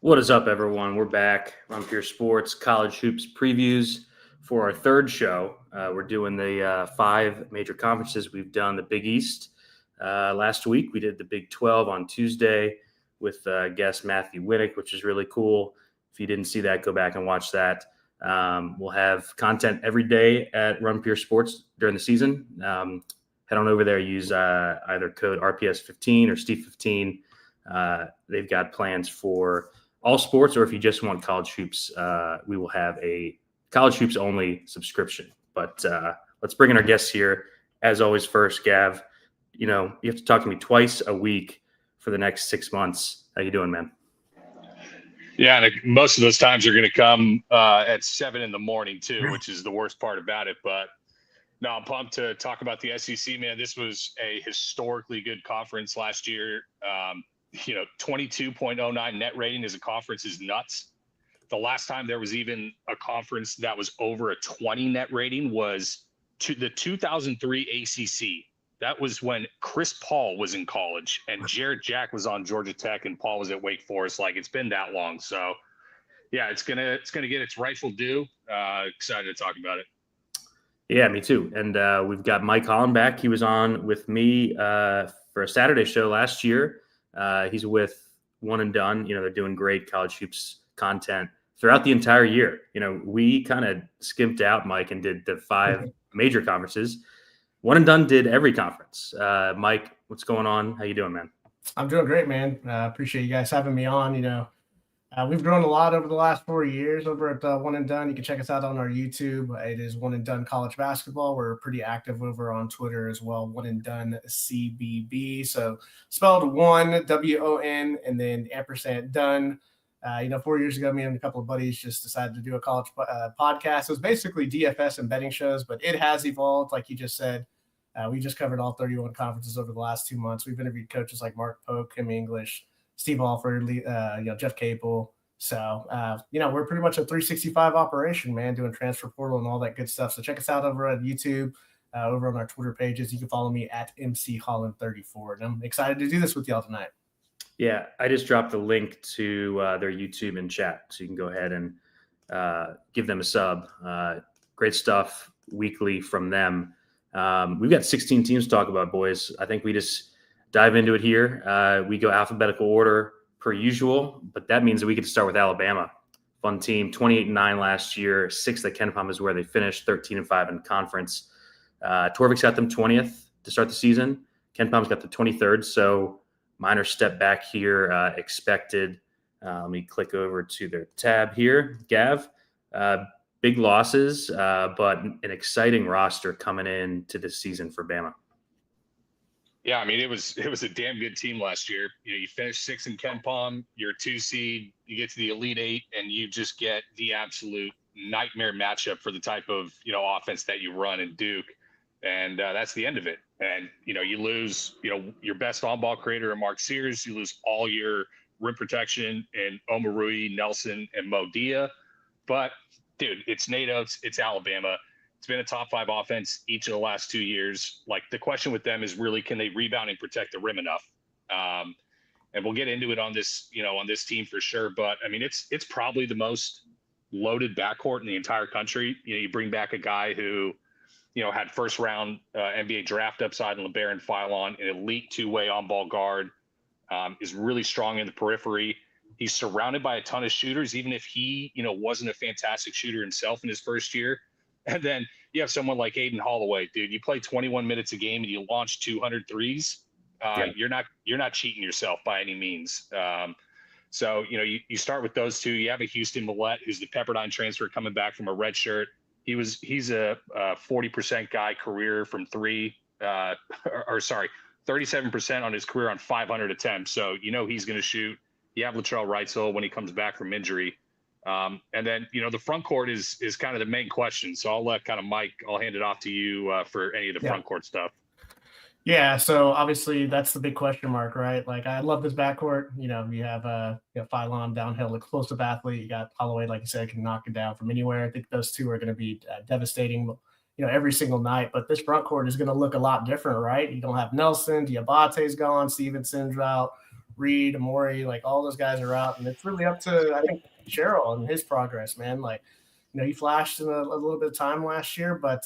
What is up, everyone? We're back on Pure Sports College Hoops previews for our third show. We're doing the 5 major conferences. We've done the Big East last week. We did the Big 12 on Tuesday with guest Matthew Winnick, which is really cool. If you didn't see that, go back and watch that. We'll have content every day at Run Pure Sports during the season. Head on over there, use either code RPS15 or Steve15. They've got plans for all sports, or if you just want college hoops, we will have a college hoops only subscription. But let's bring in our guests here. As always, first, Gav, you have to talk to me twice a week for the next 6 months. How you doing, man? Yeah, and most of those times are going to come at 7 in the morning too, which is the worst part about it. But no, I'm pumped to talk about the SEC, man. This was a historically good conference last year. 22.09 net rating as a conference is nuts. The last time there was even a conference that was over a 20 net rating was the 2003 ACC. That was when Chris Paul was in college and Jarrett Jack was on Georgia Tech and Paul was at Wake Forest. Like, it's been that long. So yeah, it's gonna get its rightful due. Excited to talk about it. Yeah, me too. And we've got Mike Holland back. He was on with me for a Saturday show last year. He's with One and Done. They're doing great college hoops content throughout the entire year. We kind of skimped out, Mike, and did the 5 major conferences. One and Done did every conference. Mike, what's going on? How you doing, man? I'm doing great, man. Appreciate you guys having me on. We've grown a lot over the last 4 years over at One and Done. You can check us out on our YouTube. It is One and Done College Basketball. We're pretty active over on Twitter as well. One and Done CBB. So spelled one, W-O-N, and then ampersand done. 4 years ago, me and a couple of buddies just decided to do a college podcast. It was basically DFS and betting shows, but it has evolved, like you just said. We just covered all 31 conferences over the last 2 months. We've interviewed coaches like Mark Pope, Kim English, Steve Alford, Jeff Capel. So, we're pretty much a 365 operation, man, doing transfer portal and all that good stuff. So check us out over at YouTube, over on our Twitter pages. You can follow me at MCHolland34. And I'm excited to do this with y'all tonight. Yeah, I just dropped the link to their YouTube in chat, so you can go ahead and give them a sub. Great stuff weekly from them. We've got 16 teams to talk about, boys. I think we just dive into it here. We go alphabetical order per usual, but that means that we get to start with Alabama. Fun team, 28-9 last year. 6th at KenPom is where they finished, 13-5 in conference. Torvik's got them 20th to start the season. KenPom's got the 23rd, so minor step back here expected. Let me click over to their tab here. Gav, big losses, but an exciting roster coming into this season for Bama. Yeah, I mean, it was a damn good team last year. You finished 6th in KenPom, you're a 2 seed, you get to the Elite 8, and you just get the absolute nightmare matchup for the type of offense that you run in Duke, and that's the end of it. And you lose your best on-ball creator in Mark Sears, you lose all your rim protection in Omarui, Nelson, and Mo Dia. But dude, it's NATO, it's Alabama. It's been a top 5 offense each of the last 2 years. Like, the question with them is really, can they rebound and protect the rim enough? And we'll get into it on this, on this team for sure. But I mean, it's probably the most loaded backcourt in the entire country. You bring back a guy who, had first round NBA draft upside in LeBaron Philon, an elite 2-way on-ball guard, is really strong in the periphery. He's surrounded by a ton of shooters, even if he, wasn't a fantastic shooter himself in his first year. And then you have someone like Aiden Holloway, dude. You play 21 minutes a game and you launch 200 threes. You're not cheating yourself by any means. So you start with those two. You have a Houston Millette, who's the Pepperdine transfer coming back from a red shirt. He's a 40% guy career from 3, 37% on his career on 500 attempts. So he's going to shoot. You have Latrell Wrightsell when he comes back from injury. And then, the front court is kind of the main question. So I'll let Mike, I'll hand it off to you for any of the front court stuff. Yeah. So obviously that's the big question mark, right? Like, I love this backcourt. You have Philon, downhill, explosive athlete. You got Holloway, like you said, can knock it down from anywhere. I think those two are going to be devastating, every single night. But this front court is going to look a lot different, right? You don't have Nelson, Diabate's gone, Stevenson's out, Reed, Amori, like all those guys are out, and it's really up to, I think, Cheryl and his progress, man. Like, he flashed in a little bit of time last year, but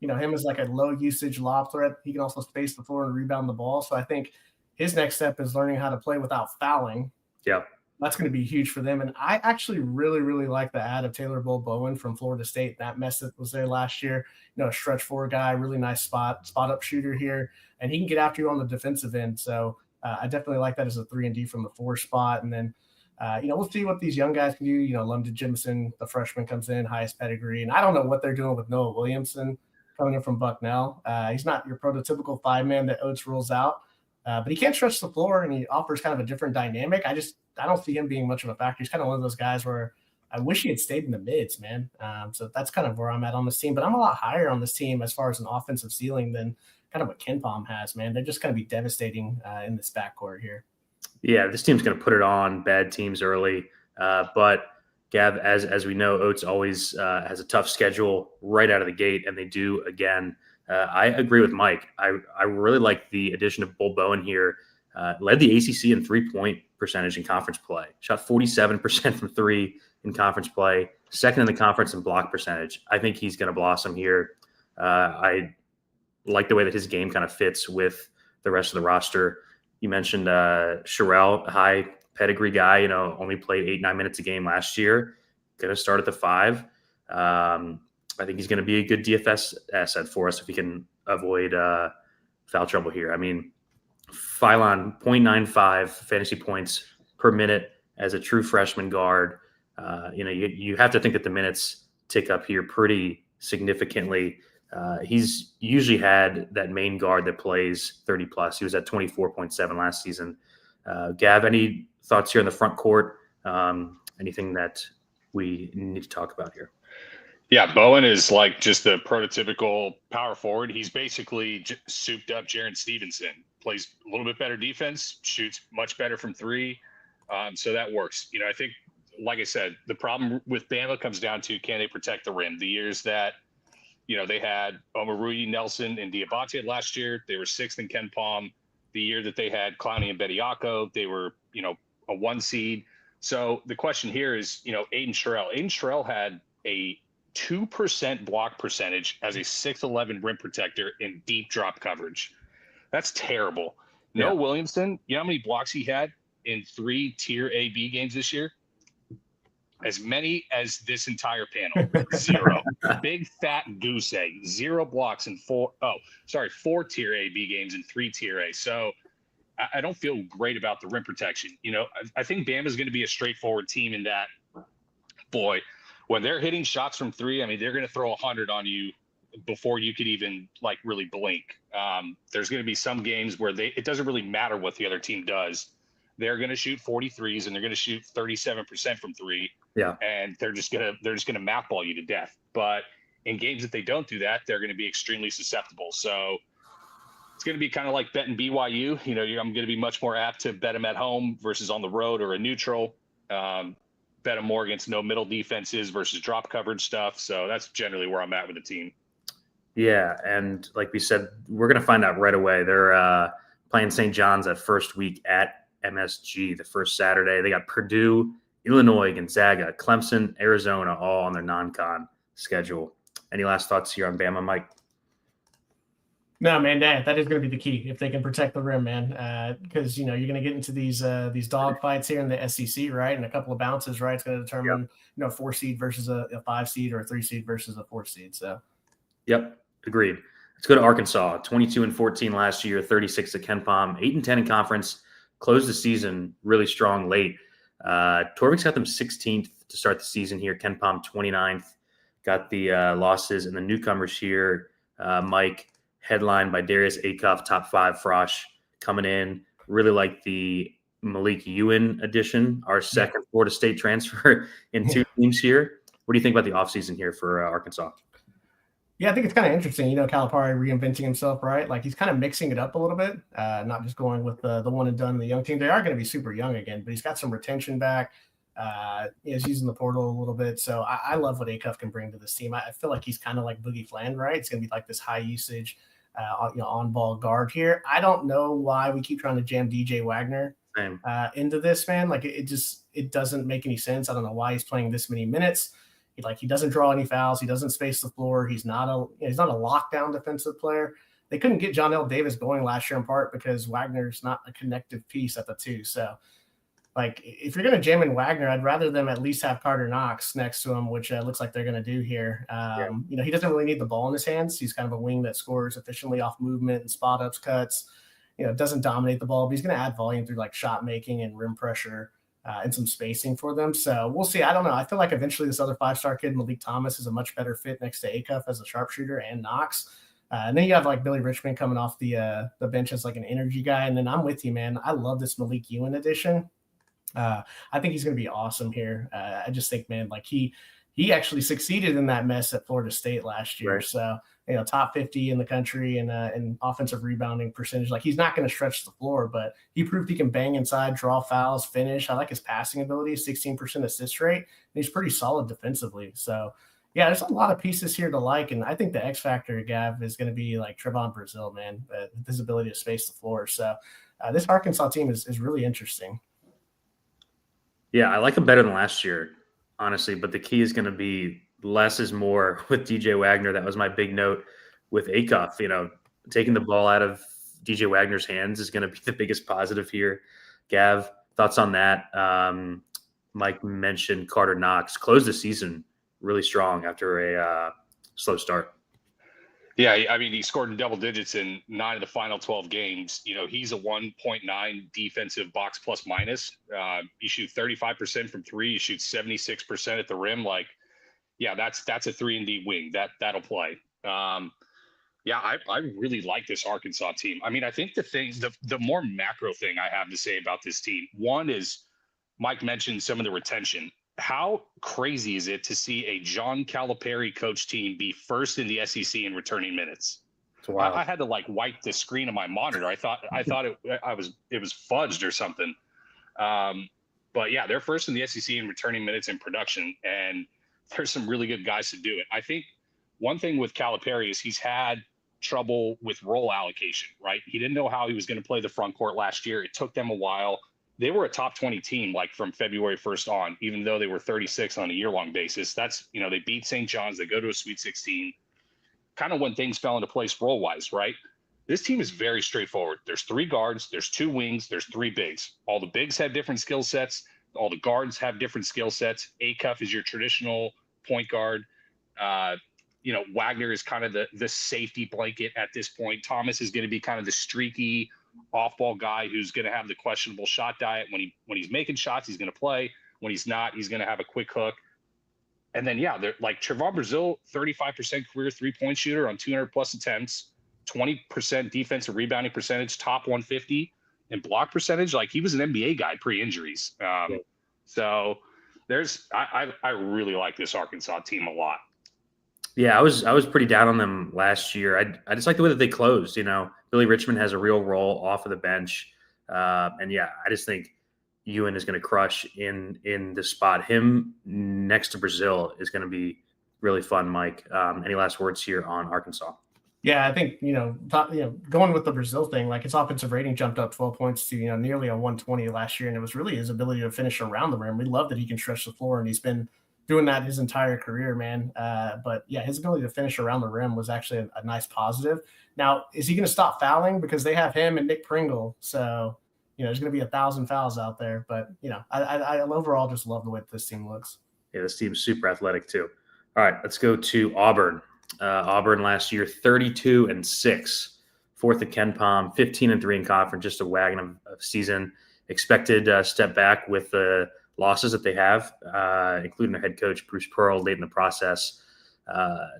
him as like a low usage lob threat. He can also space the floor and rebound the ball. So I think his next step is learning how to play without fouling. Yeah. That's going to be huge for them. And I actually really, really like the add of Taylor Bowen from Florida State. That mess that was there last year, a stretch four guy, really nice spot up shooter here. And he can get after you on the defensive end. So I definitely like that as a 3-and-D from the 4 spot. And then, we'll see what these young guys can do. London Jimson, the freshman, comes in, highest pedigree. And I don't know what they're doing with Noah Williamson coming in from Bucknell. He's not your prototypical 5-man that Oates rules out. But he can't stretch the floor, and he offers kind of a different dynamic. I don't see him being much of a factor. He's kind of one of those guys where I wish he had stayed in the mids, man. So that's kind of where I'm at on this team. But I'm a lot higher on this team as far as an offensive ceiling than kind of what KenPom has, man. They're just going to be devastating in this backcourt here. Yeah, this team's going to put it on bad teams early. But, Gav, as we know, Oates always has a tough schedule right out of the gate, and they do again. I agree with Mike. I really like the addition of Bull Bowen here. Led the ACC in 3-point percentage in conference play. Shot 47% from 3 in conference play. Second in the conference in block percentage. I think he's going to blossom here. I like the way that his game kind of fits with the rest of the roster. You mentioned Sherrell, high pedigree guy, only played 8-9 minutes a game last year. Going to start at the 5. I think he's going to be a good DFS asset for us if he can avoid foul trouble here. I mean, Phylon, 0.95 fantasy points per minute as a true freshman guard. You have to think that the minutes tick up here pretty significantly. He's usually had that main guard that plays 30 plus. He was at 24.7 last season. Gav, any thoughts here in the front court? Anything that we need to talk about here? Yeah, Bowen is like just the prototypical power forward. He's basically souped up Jaren Stevenson. Plays a little bit better defense, shoots much better from 3. So that works. I think, like I said, the problem with Bama comes down to, can they protect the rim? The years that, they had Omarui, Nelson, and Diabate last year, they were 6th in KenPom. The year that they had Clowney and Bediako, they were, a 1 seed. So the question here is, Aiden Sherrell. Aiden Sherrell had a 2% block percentage as a 6'11" rim protector in deep drop coverage. That's terrible. Yeah. Noah Williamson, you know how many blocks he had in 3 tier A-B games this year? As many as this entire panel. 0. Big fat goose egg. 0 blocks in 4 tier A-B games and 3 tier A. So I don't feel great about the rim protection. I think Bama's going to be a straightforward team in that, boy, when they're hitting shots from 3, I mean, they're going to throw 100 on you before you could even really blink. There's going to be some games where it doesn't really matter what the other team does. They're going to shoot 43s and they're going to shoot 37% from 3. Yeah. And they're just going to map ball you to death. But in games that they don't do that, they're going to be extremely susceptible. So it's going to be kind of like betting BYU. I'm going to be much more apt to bet them at home versus on the road or a neutral. Bet them more against no middle defenses versus drop coverage stuff. So that's generally where I'm at with the team. Yeah, and like we said, we're going to find out right away. They're playing St. John's that first week at MSG, the first Saturday. They got Purdue, Illinois, Gonzaga, Clemson, Arizona, all on their non-con schedule. Any last thoughts here on Bama, Mike? No, man, that is going to be the key if they can protect the rim, man. Because you're going to get into these dog fights here in the SEC, right? And a couple of bounces, right? It's going to determine 4 seed versus a 5 seed or a 3 seed versus a 4 seed. So, yep, agreed. Let's go to Arkansas. 22-14 last year, 36 at KenPom, 8-10 in conference. Closed the season really strong late. Torvik's got them 16th to start the season here. KenPom 29th. Got the losses and the newcomers here. Mike, headlined by Darius Acuff, top 5 Frosh coming in. Really like the Malik Ewan addition, our second Florida State transfer in 2 teams here. What do you think about the offseason here for Arkansas? Yeah, I think it's kind of interesting. Calipari reinventing himself, right? Like he's kind of mixing it up a little bit, not just going with the one and done, the young team. They are going to be super young again, but he's got some retention back. He's using the portal a little bit. So I love what Acuff can bring to this team. I feel like he's kind of like Boogie Fland, right? It's going to be like this high usage, on-ball guard here. I don't know why we keep trying to jam DJ Wagner Same. into this, man. Like it doesn't make any sense. I don't know why he's playing this many minutes. He doesn't draw any fouls. He doesn't space the floor. He's not a lockdown defensive player. They couldn't get John L. Davis going last year in part because Wagner's not a connective piece at the 2. So, like, if you're going to jam in Wagner, I'd rather them at least have Carter Knox next to him, which looks like they're going to do here. He doesn't really need the ball in his hands. He's kind of a wing that scores efficiently off movement and spot ups, cuts. Doesn't dominate the ball, but he's going to add volume through like shot making and rim pressure and some spacing for them. So we'll see. I don't know. I feel like eventually this other 5-star kid, Malik Thomas, is a much better fit next to Acuff as a sharpshooter and Knox. And then you have like Billy Richmond coming off the bench as like an energy guy. And then I'm with you, man. I love this Malik Ewan addition. I think he's going to be awesome here. I just think, man, like he actually succeeded in that mess at Florida State last year. Right. So, top 50 in the country and offensive rebounding percentage. Like he's not going to stretch the floor, but he proved he can bang inside, draw fouls, finish. I like his passing ability, 16% assist rate. And he's pretty solid defensively. So, yeah, there's a lot of pieces here to like, and I think the X factor, Gav, is going to be like Trevon Brazile, man, his ability to space the floor. So this Arkansas team is really interesting. Yeah, I like him better than last year, honestly, but the key is going to be less is more with DJ Wagner. That was my big note with Acuff. Taking the ball out of DJ Wagner's hands is going to be the biggest positive here. Gav, thoughts on that? Mike mentioned Carter Knox closed the season really strong after a slow start. Yeah, I mean, he scored in double digits in 9 of the final 12 games. He's a 1.9 defensive box plus minus. You shoot 35% from 3. You shoot 76% at the rim. Like, yeah, that's a 3-and-D wing. That'll play. I really like this Arkansas team. I mean, I think the more macro thing I have to say about this team, one is Mike mentioned some of the retention. How crazy is it to see a John Calipari coach team be first in the SEC in returning minutes? I had to like wipe the screen of my monitor. I thought it was fudged or something. But yeah, they're first in the SEC in returning minutes in production, and there's some really good guys to do it. I think one thing with Calipari is he's had trouble with role allocation, right? He didn't know how he was going to play the front court last year. It took them a while. They were a top 20 team, like from February 1st on, even though they were 36 on a year-long basis. That's, they beat St. John's. They go to a Sweet 16, kind of when things fell into place role-wise, right? This team is very straightforward. There's 3 guards, there's 2 wings, there's 3 bigs. All the bigs have different skill sets. All the guards have different skill sets. Acuff is your traditional point guard. Wagner is kind of the safety blanket at this point. Thomas is going to be kind of the streaky off-ball guy who's going to have the questionable shot diet. When he's making shots, he's going to play. When he's not, he's going to have a quick hook. And then, yeah, they're like Trevon Brazile, 35% career 3-point shooter on 200-plus attempts, 20% defensive rebounding percentage, top 150, and block percentage. Like, he was an NBA guy pre-injuries. So I really like this Arkansas team a lot. Yeah, I was pretty down on them last year. I just like the way that they closed. Billy Richmond has a real role off of the bench, and yeah, I just think Ewan is going to crush in the spot. Him next to Brazile is going to be really fun. Mike, any last words here on Arkansas? Yeah, I think going with the Brazile thing, like his offensive rating jumped up 12 points to nearly a 120 last year, and it was really his ability to finish around the rim. We love that he can stretch the floor, and he's been doing that his entire career, man. But yeah, his ability to finish around the rim was actually a nice positive. Now, is he going to stop fouling? Because they have him and Nick Pringle. So, there's going to be 1,000 fouls out there. But, I overall just love the way this team looks. Yeah, this team's super athletic too. All right, let's go to Auburn. Auburn last year, 32-6, 4th at Ken Pom, 15-3 in conference, just a wagon of season. Expected step back with the losses that they have, including their head coach, Bruce Pearl, late in the process.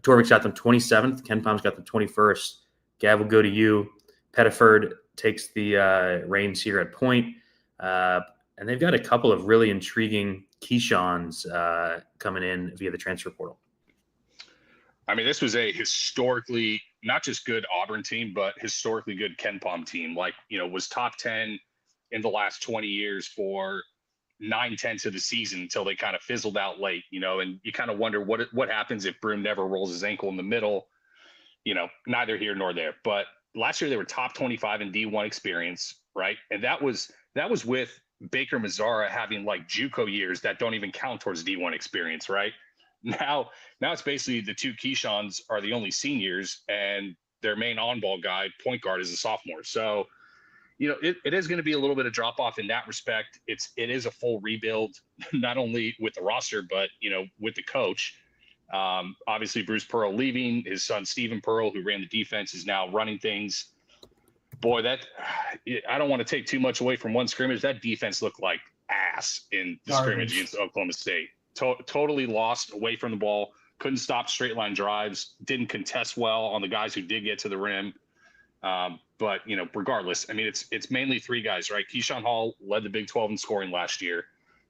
Torvik's got them 27th. Ken Pom's got them 21st. Gav, will go to you. Pettiford takes the reins here at point. And they've got a couple of really intriguing Keyshawn's coming in via the transfer portal. I mean, this was a historically, not just good Auburn team, but historically good Ken Pom team. Like, was top 10 in the last 20 years for 9/10 of the season until they kind of fizzled out late, and you kind of wonder what happens if Broom never rolls his ankle in the middle, neither here nor there. But last year they were top 25 in D1 experience, right? And that was with Baker Mazzara having like JUCO years that don't even count towards D1 experience, right? Now it's basically the two Keyshawn's are the only seniors, and their main on-ball guy, point guard, is a sophomore. So, it is going to be a little bit of drop off in that respect. It is a full rebuild, not only with the roster, but, with the coach. Obviously, Bruce Pearl leaving. His son, Stephen Pearl, who ran the defense, is now running things. Boy, I don't want to take too much away from one scrimmage. That defense looked like ass in the scrimmage against Oklahoma State. Totally lost away from the ball. Couldn't stop straight line drives. Didn't contest well on the guys who did get to the rim. But regardless, I mean, it's mainly three guys, right? Keyshawn Hall led the Big 12 in scoring last year.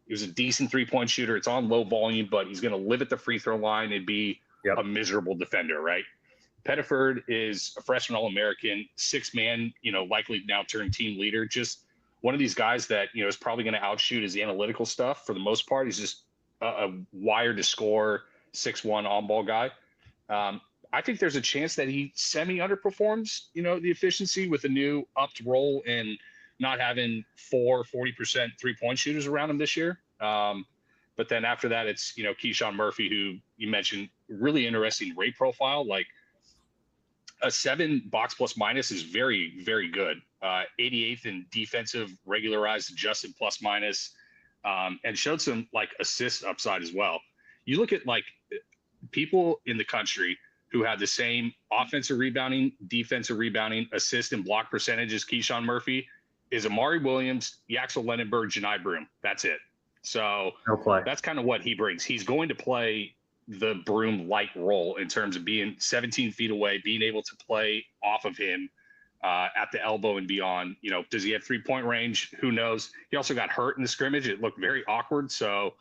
He was a decent 3-point shooter. It's on low volume, but he's going to live at the free throw line and be a miserable defender, right? Pettiford is a freshman All-American, 6-man, likely now turned team leader. Just one of these guys that, is probably going to outshoot his analytical stuff for the most part. He's just a wire to score 6'1" on-ball guy. I think there's a chance that he semi-underperforms, the efficiency with a new upped role and not having 40% three-point shooters around him this year. But then after that, it's, Keyshawn Murphy, who you mentioned, really interesting rate profile. Like a 7 box plus minus is very, very good. 88th in defensive regularized adjusted plus minus, and showed some like assist upside as well. You look at like people in the country who have the same offensive rebounding, defensive rebounding, assist and block percentage as Keyshawn Murphy is Amari Williams, Yaxel Lenenberg, Janai Broom. That's it. So that's kind of what he brings. He's going to play the Broom light role in terms of being 17 feet away, being able to play off of him at the elbow and beyond. Does he have 3-point range? Who knows? He also got hurt in the scrimmage. It looked very awkward. So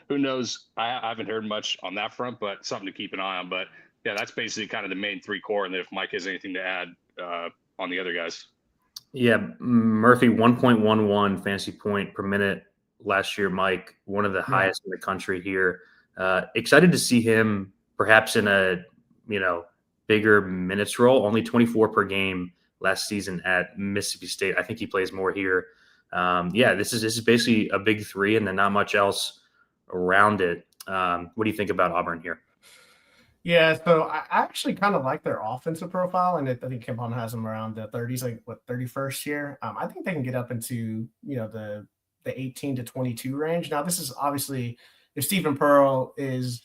who knows? I haven't heard much on that front, but something to keep an eye on. But yeah, that's basically kind of the main 3 core. And then if Mike has anything to add on the other guys. Yeah, Murphy, 1.11 fantasy point per minute last year, Mike, one of the highest in the country here. Excited to see him perhaps in a, bigger minutes role, only 24 per game last season at Mississippi State. I think he plays more here. This is basically a big 3 and then not much else around it. What do you think about Auburn here? Yeah, so I actually kind of like their offensive profile, and I think KenPom has them around the 30s, like 31st here. I think they can get up into the 18 to 22 range. Now, this is obviously if Stephen Pearl is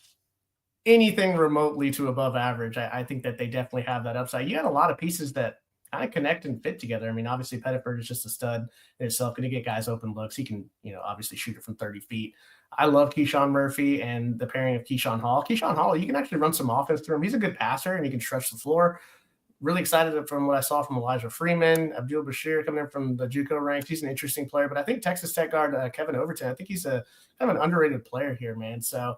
anything remotely to above average, I think that they definitely have that upside. You had a lot of pieces that kind of connect and fit together. I mean, obviously Pettiford is just a stud in itself, going to get guys open looks. He can, obviously shoot it from 30 feet. I love Keyshawn Murphy and the pairing of Keyshawn Hall. Keyshawn Hall, you can actually run some offense through him. He's a good passer and he can stretch the floor. Really excited from what I saw from Elijah Freeman, Abdul Bashir coming in from the JUCO ranks. He's an interesting player, but I think Texas Tech guard Kevin Overton, I think he's kind of an underrated player here, man. So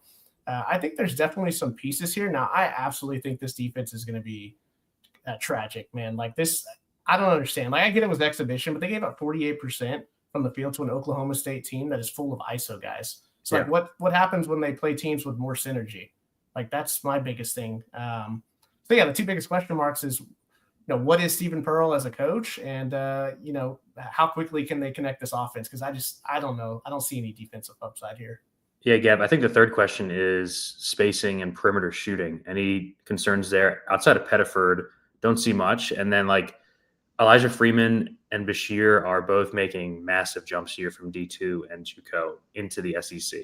I think there's definitely some pieces here. Now, I absolutely think this defense is going to be tragic, man. Like this, I don't understand. Like I get it was exhibition, but they gave up 48% from the field to an Oklahoma State team that is full of ISO guys. So like what happens when they play teams with more synergy? Like that's my biggest thing. So yeah, the 2 biggest question marks is, what is Stephen Pearl as a coach, and how quickly can they connect this offense? Because I don't know. I don't see any defensive upside here. Yeah, Gab, I think the third question is spacing and perimeter shooting. Any concerns there? Outside of Pettiford, don't see much. And then like Elijah Freeman and Bashir are both making massive jumps here from D2 and JUCO into the SEC.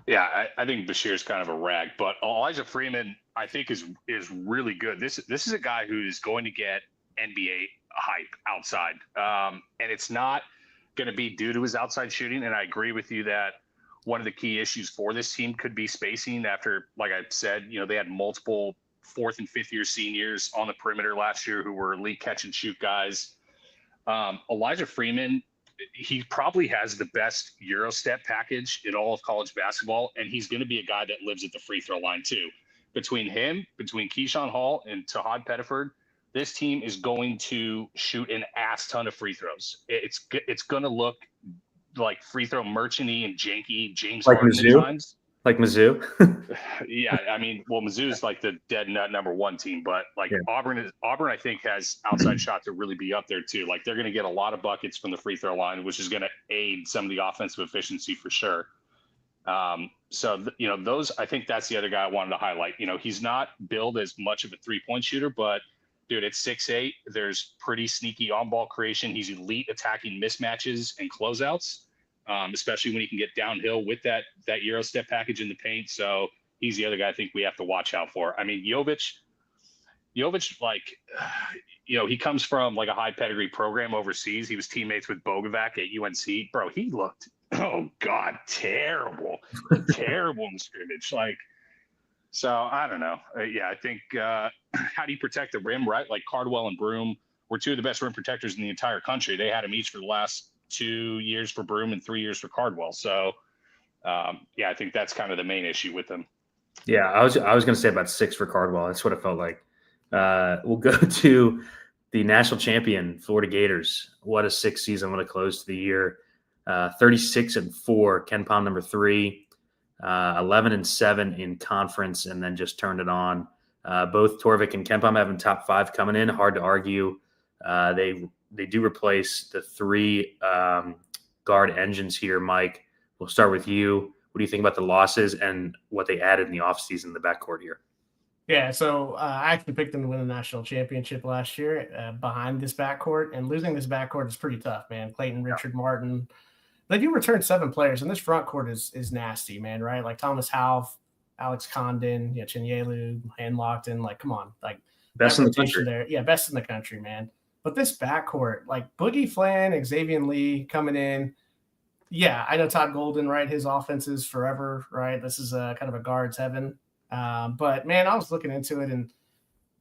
Yeah, I think Bashir's kind of a rag, but Elijah Freeman, I think, is really good. This is a guy who's going to get NBA hype outside, and it's not going to be due to his outside shooting. And I agree with you that one of the key issues for this team could be spacing. After, like I said, they had multiple 4th and 5th year seniors on the perimeter last year who were elite catch and shoot guys. Elijah Freeman, he probably has the best Euro step package in all of college basketball, and he's going to be a guy that lives at the free throw line too. Between Keyshawn Hall and Tahad Pettiford, this team is going to shoot an ass ton of free throws. It's going to look like free throw merchanty and janky James Harden at times. Like Mizzou? Yeah, I mean, well, Mizzou's like the dead nut #1 team, but like Yeah. Auburn, I think has outside shot to really be up there too. Like they're going to get a lot of buckets from the free throw line, which is going to aid some of the offensive efficiency for sure. Those, I think that's the other guy I wanted to highlight. He's not billed as much of a 3-point shooter, but dude, at 6'8", there's pretty sneaky on-ball creation. He's elite attacking mismatches and closeouts, especially when he can get downhill with that Euro step package in the paint. So he's the other guy I think we have to watch out for. I mean, Jovic, like, he comes from like a high pedigree program overseas. He was teammates with Bogovac at UNC. Bro, he looked, oh God, terrible in the scrimmage. Like, so I don't know. I think how do you protect the rim, right? Like Cardwell and Broom were two of the best rim protectors in the entire country. They had them each for the last 2 years for Broom and 3 years for Cardwell. So I think that's kind of the main issue with them. Yeah, I was going to say about 6 for Cardwell. That's what it felt like. We'll go to the national champion Florida Gators. What a 6th season! What a close to the year. 36-4, Ken Palm #3. 11-7 in conference, and then just turned it on. Both Torvik and Kempom having top 5 coming in. Hard to argue. They do replace the 3 guard engines here. Mike, we'll start with you. What do you think about the losses and what they added in the offseason in the backcourt here? Yeah, so I actually picked them to win the national championship last year behind this backcourt, and losing this backcourt is pretty tough, man. Clayton, Richard, Martin. They do return 7 players, and this front court is nasty, man, right? Like Thomas Half, Alex Condon, Chinyelu, Handlockton. Like, come on. Like, best in the country. There. Yeah, best in the country, man. But this backcourt, like Boogie Flan, Xavier Lee coming in. Yeah, I know Todd Golden, right? His offense is forever, right? This is kind of a guard's heaven. But, man, I was looking into it, and,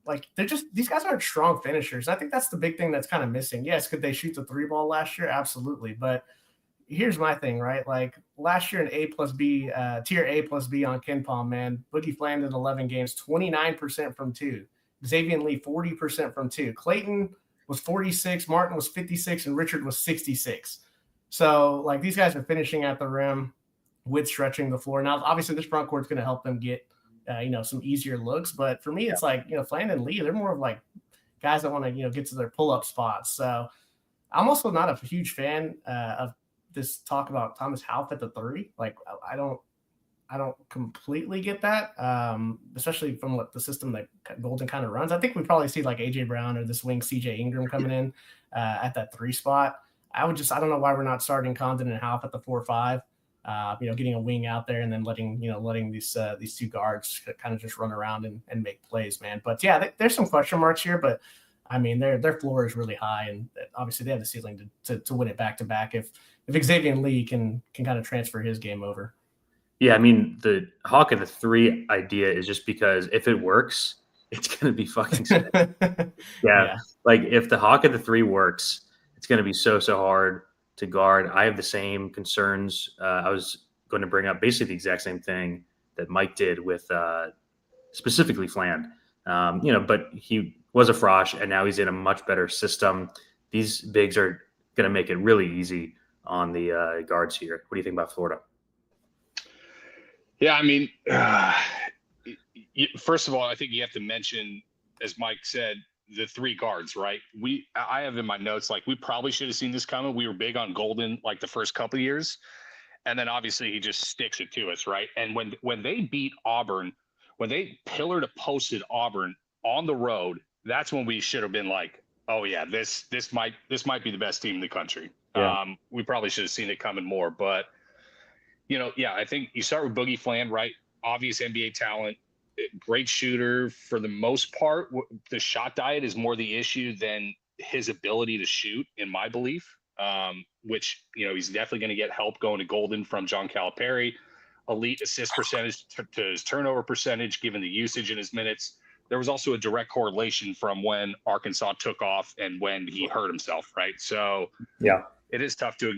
like, these guys aren't strong finishers. I think that's the big thing that's kind of missing. Yes, could they shoot the 3 ball last year? Absolutely. But here's my thing, right? Like last year in tier A plus B on Ken Palm, man, Boogie Flan in 11 games, 29% from 2. Xavier Lee, 40% from 2. Clayton was 46, Martin was 56, and Richard was 66. So, like, these guys are finishing at the rim with stretching the floor. Now, obviously, this front court's going to help them get, some easier looks. But for me, it's like, Flan and Lee, they're more of like guys that want to, get to their pull-up spots. So I'm also not a huge fan of this talk about Thomas Half at the 3. Like, I don't completely get that, especially from what the system that Golden kind of runs. I think we probably see like AJ Brown or this wing CJ Ingram coming in at that 3 spot. I don't know why we're not starting Condon and Half at the 4-5. Getting a wing out there and then letting these 2 guards kind of just run around and make plays, man. But yeah, there's some question marks here, but I mean their floor is really high, and obviously they have the ceiling to win it back to back if Xavier Lee can kind of transfer his game over. Yeah, I mean, the Hawk at the 3 idea is just because if it works, it's going to be fucking sick. Yeah. Like if the Hawk at the 3 works, it's going to be so hard to guard. I have the same concerns. I was going to bring up basically the exact same thing that Mike did with specifically Flan. But he was a frosh, and now he's in a much better system. These bigs are going to make it really easy on the guards here. What do you think about Florida? Yeah, I mean, first of all, I think you have to mention, as Mike said, the 3 guards, right? I have in my notes, like, we probably should have seen this coming. We were big on Golden, like, the first couple of years. And then obviously he just sticks it to us, right? And when they beat Auburn, when they pillar to posted Auburn on the road, that's when we should have been like, oh yeah, this might be the best team in the country. Yeah. We probably should have seen it coming more, but I think you start with Boogie Flan, right? Obvious NBA talent, great shooter for the most part. The shot diet is more the issue than his ability to shoot, in my belief. Which he's definitely going to get help going to Golden from John Calipari. Elite assist percentage to his turnover percentage, given the usage in his minutes. There was also a direct correlation from when Arkansas took off and when he hurt himself, right? So yeah, it is tough to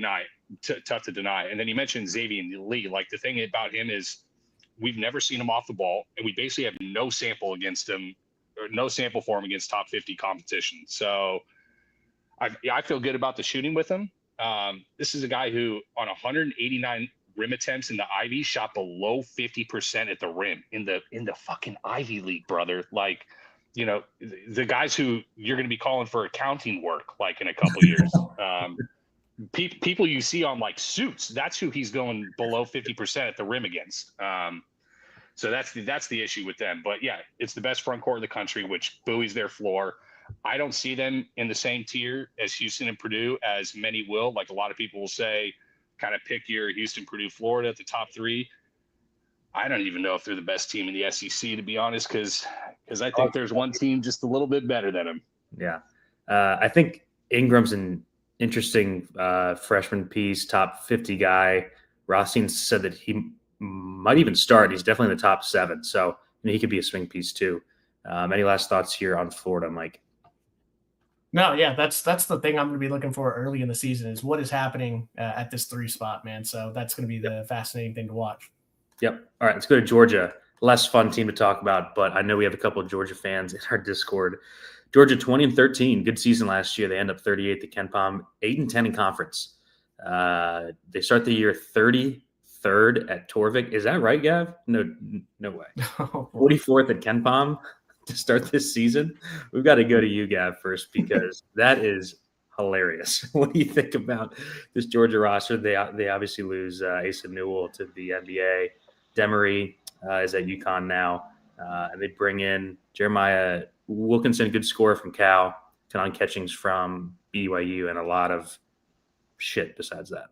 tough to deny. And then you mentioned Xavier Lee. Like, the thing about him is we've never seen him off the ball, and we basically have no sample against him, or no sample for him against top 50 competition. So I feel good about the shooting with him. This is a guy who, on 189 rim attempts in the Ivy shot below 50% at the rim in the fucking Ivy League, brother. Like, you know, the guys who you're going to be calling for accounting work, like in a couple years. People you see on like Suits, that's who he's going below 50% at the rim against. So that's the issue with them. But yeah, it's the best front court in the country, which buoys their floor. I don't see them in the same tier as Houston and Purdue, as many will. Like a lot of people will say, kind of pick your Houston, Purdue, Florida at the top three. I don't even know if they're the best team in the SEC, to be honest, because I think there's one team just a little bit better than them. Yeah. I think Ingram's an interesting freshman piece, top 50 guy. Rothstein said that he might even start. He's definitely in the top 7. So he could be a swing piece too. Any last thoughts here on Florida, Mike? No, yeah, that's the thing I'm going to be looking for early in the season is what is happening at this 3 spot, man. So that's going to be the fascinating thing to watch. Yep. All right, let's go to Georgia. Less fun team to talk about, but I know we have a couple of Georgia fans in our Discord. Georgia 20-13, good season last year. They end up 38th at KenPom, 8-10 in conference. They start the year 33rd at Torvik. Is that right, Gav? No way. 44th at KenPom to start this season. We've got to go to you, Gav, first, because that is hilarious. What do you think about this Georgia roster? They obviously lose Asa Newell to the NBA. Demery is at UConn now, and they bring in Jeremiah Wilkinson, good scorer from Cal, Kanan Catchings from BYU, and a lot of shit besides that.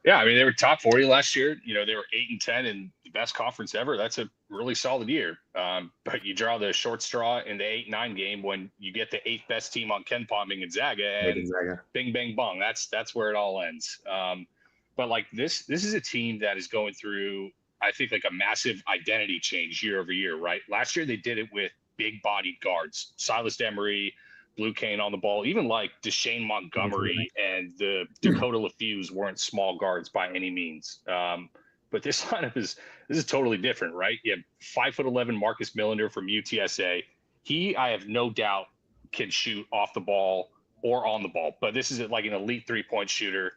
Yeah, I mean, they were top 40 last year. You know, they were 8-10 in the best conference ever. That's a really solid year. But you draw the short straw in the 8-9 game when you get the 8th best team on KenPom in Gonzaga, and bing, bang, bong. That's where it all ends. But like this is a team that is going through, I think, like a massive identity change year over year, right? Last year they did it with big-bodied guards, Silas Demery, Blue Cane on the ball. Even like Deshane Montgomery and the Dakota LaFuse weren't small guards by any means. But this lineup is totally different, right? You have 5'11" Marcus Millender from UTSA. He, I have no doubt, can shoot off the ball or on the ball. But this is like an elite 3-point shooter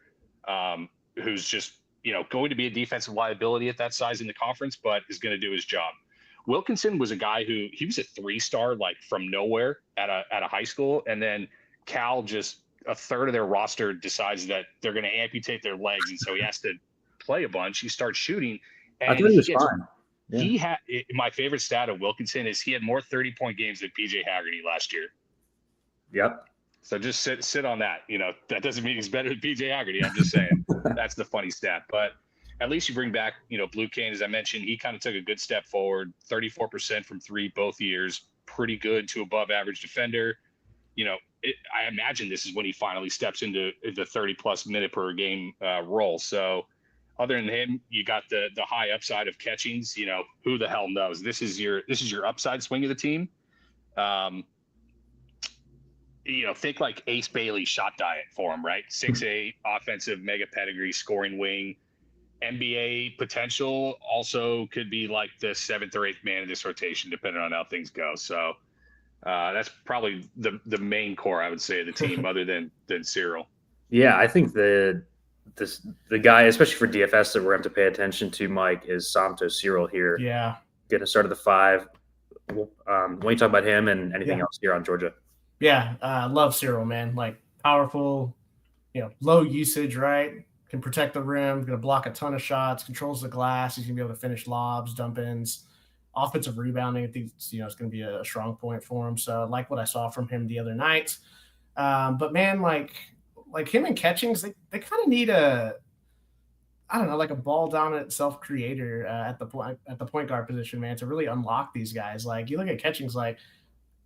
who's just, you know, going to be a defensive liability at that size in the conference, but is going to do his job. Wilkinson was a guy who he was a 3-star, like from nowhere at a high school. And then Cal, just a third of their roster decides that they're going to amputate their legs. And so he has to play a bunch. He starts shooting. And I thought he was fine. Yeah. He had, my favorite stat of Wilkinson is he had more 30-point games than PJ Haggerty last year. Yep. So just sit on that. You know, that doesn't mean he's better than PJ Haggerty. I'm just saying that's the funny stat. But at least you bring back, you know, Blue Cane, as I mentioned, he kind of took a good step forward, 34% from 3 both years, pretty good to above average defender. You know, I imagine this is when he finally steps into the 30-plus minute per game role. So other than him, you got the high upside of Catchings. You know, who the hell knows? This is your upside swing of the team. You know, think like Ace Bailey shot diet for him, right? 6'8", offensive, mega pedigree, scoring wing. NBA potential, also could be like the 7th or 8th man in this rotation, depending on how things go. So that's probably the main core, I would say, of the team, other than Cyril. Yeah, I think the guy, especially for DFS, that we're going to have to pay attention to, Mike, is Santos Cyril here. Yeah, getting a start of the 5. When you talk about him and anything else here on Georgia. Yeah, love Cyril, man. Like powerful, you know, low usage, right? Can protect the rim, going to block a ton of shots, controls the glass. He's going to be able to finish lobs, dump ins, offensive rebounding. I think, you know, it's going to be a strong point for him. So I like what I saw from him the other night. But man, like him and Catchings, they kind of need like a ball dominant self creator at the point guard position, man, to really unlock these guys. Like you look at Catchings, like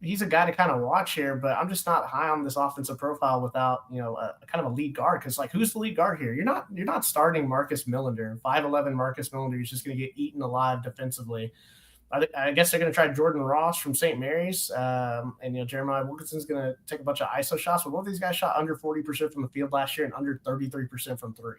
he's a guy to kind of watch here, but I'm just not high on this offensive profile without, you know, a kind of a lead guard. Cause like, who's the lead guard here? You're not starting Marcus Millender, 5'11" Marcus Millender. He's just going to get eaten alive defensively. I guess they're going to try Jordan Ross from St. Mary's. And, you know, Jeremiah Wilkinson's going to take a bunch of ISO shots, but both these guys shot under 40% from the field last year and under 33% from 3.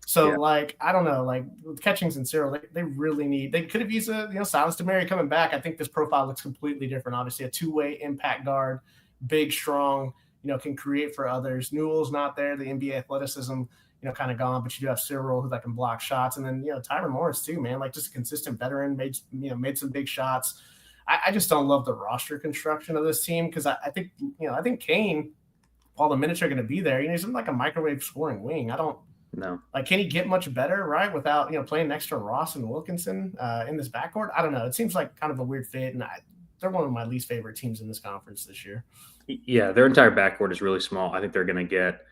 So, like, I don't know, like with Catchings and Cyril, they really need – they could have used Silas Demery coming back. I think this profile looks completely different. Obviously, a two-way impact guard, big, strong, can create for others. Newell's not there. The NBA athleticism, kind of gone, but you do have Cyril who that can block shots. And then, Tyron Morris too, man, like just a consistent veteran, made some big shots. I just don't love the roster construction of this team because I think Kane, while the minutes are going to be there, he's in like a microwave scoring wing. I don't know. Like, can he get much better, right, without, playing next to Ross and Wilkinson in this backcourt? I don't know. It seems like kind of a weird fit, and they're one of my least favorite teams in this conference this year. Yeah, their entire backcourt is really small. I think they're going to get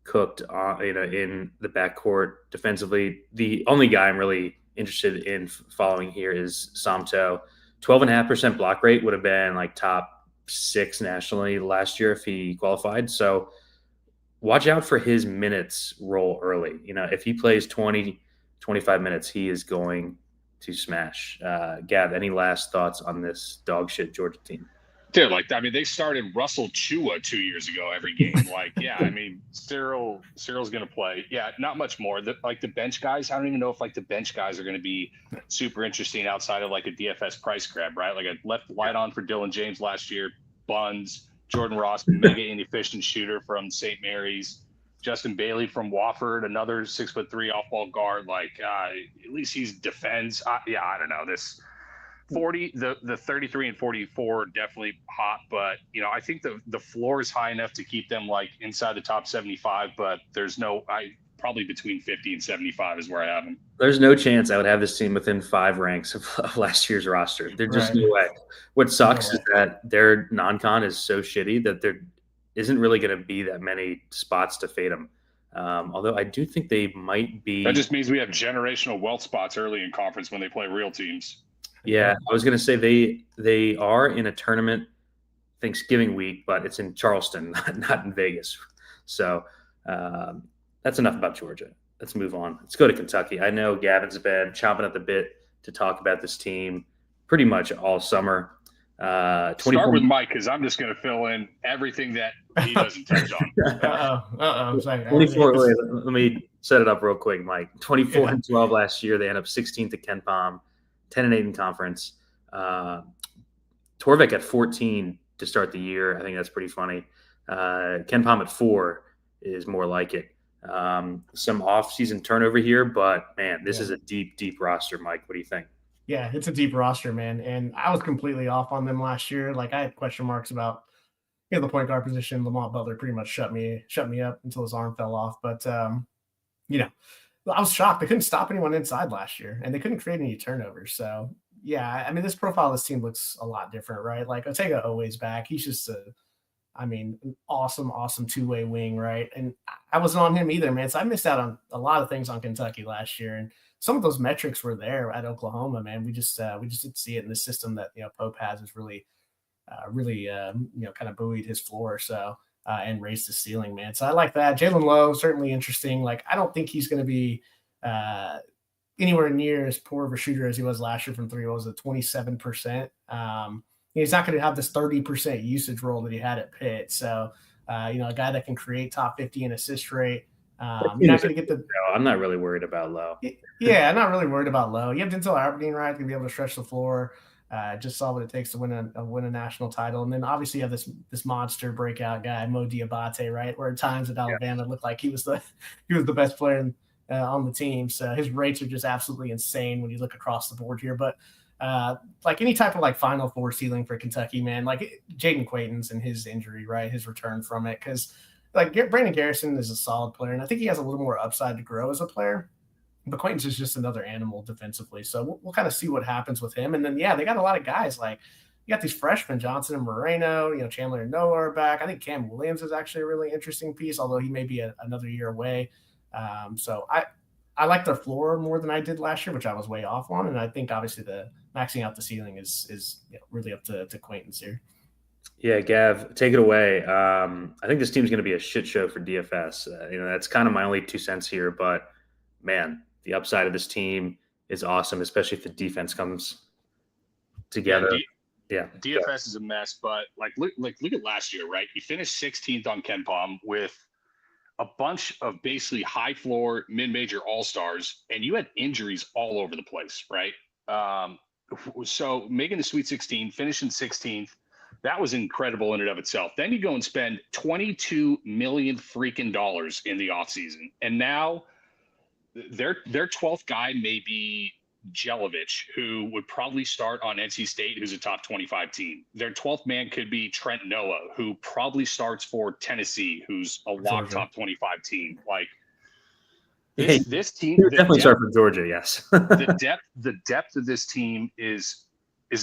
cooked in the backcourt defensively. The only guy I'm really interested in following here is Somto. 12.5% block rate would have been like top 6 nationally last year if he qualified. So watch out for his minutes roll early. If he plays 20, 25 minutes, he is going to smash. Gav, any last thoughts on this dog shit Georgia team? Dude, they started Russell Chua 2 years ago every game. Cyril's going to play. Yeah, not much more. The bench guys, I don't even know if the bench guys are going to be super interesting outside of a DFS price grab, right? I left light on for Dylan James last year, Buns, Jordan Ross, mega inefficient shooter from St. Mary's, Justin Bailey from Wofford, another 6'3" off-ball guard. At least he's defends. I don't know this. 40, the 33 and 44 definitely hot, but I think the floor is high enough to keep them inside the top 75, but there's probably between 50 and 75 is where I have them. There's no chance I would have this team within 5 ranks of last year's roster. There's just no way. What sucks is that their non-con is so shitty that there isn't really going to be that many spots to fade them. Although I do think they might be. That just means we have generational wealth spots early in conference when they play real teams. Yeah, I was going to say they are in a tournament Thanksgiving week, but it's in Charleston, not in Vegas. So that's enough about Georgia. Let's move on. Let's go to Kentucky. I know Gavin's been chomping at the bit to talk about this team pretty much all summer. Start with Mike because I'm just going to fill in everything that he doesn't touch on. 24. Let me set it up real quick, Mike. 24-12 last year. They end up 16th at Ken Pom. 10-8 in conference. Torvik at 14 to start the year. I think that's pretty funny. Ken Pom at 4 is more like it. Some off-season turnover here, but man, this is a deep, deep roster. Mike, what do you think? Yeah, it's a deep roster, man. And I was completely off on them last year. I had question marks about the point guard position. Lamont Butler pretty much shut me up until his arm fell off. But I was shocked. They couldn't stop anyone inside last year, and they couldn't create any turnovers. So, yeah, this profile of this team looks a lot different, right? Otega always back. He's just an awesome two-way wing, right? And I wasn't on him either, man. So I missed out on a lot of things on Kentucky last year, and some of those metrics were there at Oklahoma, man. We just didn't see it in the system that Pope has is really kind of buoyed his floor. So. And raised the ceiling, man. So I like that. Jalen Lowe, certainly interesting. I don't think he's going to be anywhere near as poor of a shooter as he was last year from 3. What was it, 27%? He's not going to have this 30% usage role that he had at Pitt. So, a guy that can create top 50 in assist rate. You're not going to get the. No, I'm not really worried about Lowe. Yeah, I'm not really worried about Lowe. You have Denzel Aberdeen, right? Going to be able to stretch the floor. Just saw what it takes to win a national title. And then obviously you have this monster breakout guy, Mo Diabate, right? Where at times at Alabama it looked like he was the best player on the team. So his rates are just absolutely insane when you look across the board here. But any type of Final Four ceiling for Kentucky, man, Jaden Quayton's and his injury, right? His return from it. Because Brandon Garrison is a solid player. And I think he has a little more upside to grow as a player. But Quaintance is just another animal defensively. So we'll kind of see what happens with him. And then, they got a lot of guys. You got these freshmen, Johnson and Moreno, Chandler and Noah are back. I think Cam Williams is actually a really interesting piece, although he may be another year away. So I like their floor more than I did last year, which I was way off on. And I think obviously the maxing out the ceiling is really up to Quaintance here. Yeah, Gav, take it away. I think this team's going to be a shit show for DFS. That's kind of my only 2 cents here, but man, the upside of this team is awesome, especially if the defense comes together. DFS is a mess, but look at last year, right? You finished 16th on Ken Pom with a bunch of basically high floor, mid-major all-stars, and you had injuries all over the place, right? So making the Sweet 16, finishing 16th, That was incredible in and of itself. Then you go and spend $22 million freaking dollars in the offseason. And now their 12th guy may be Jelovich, who would probably start on NC State, who's a top 25 team. Their 12th man could be Trent Noah, who probably starts for Tennessee, who's a lock top 25 team. Like this team, definitely start for Georgia. Yes, the depth of this team is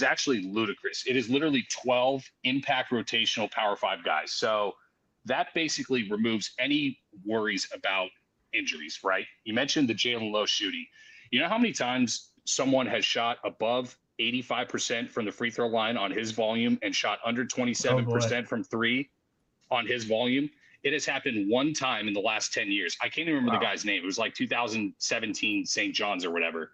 actually ludicrous. It is literally 12 impact rotational Power 5 guys. So that basically removes any worries about injuries, right? You mentioned the Jalen Lowe shooting. You know how many times someone has shot above 85% from the free throw line on his volume and shot under 27% from three on his volume? It has happened one time in the last 10 years. I can't even remember the guy's name. It was like 2017 St. John's or whatever.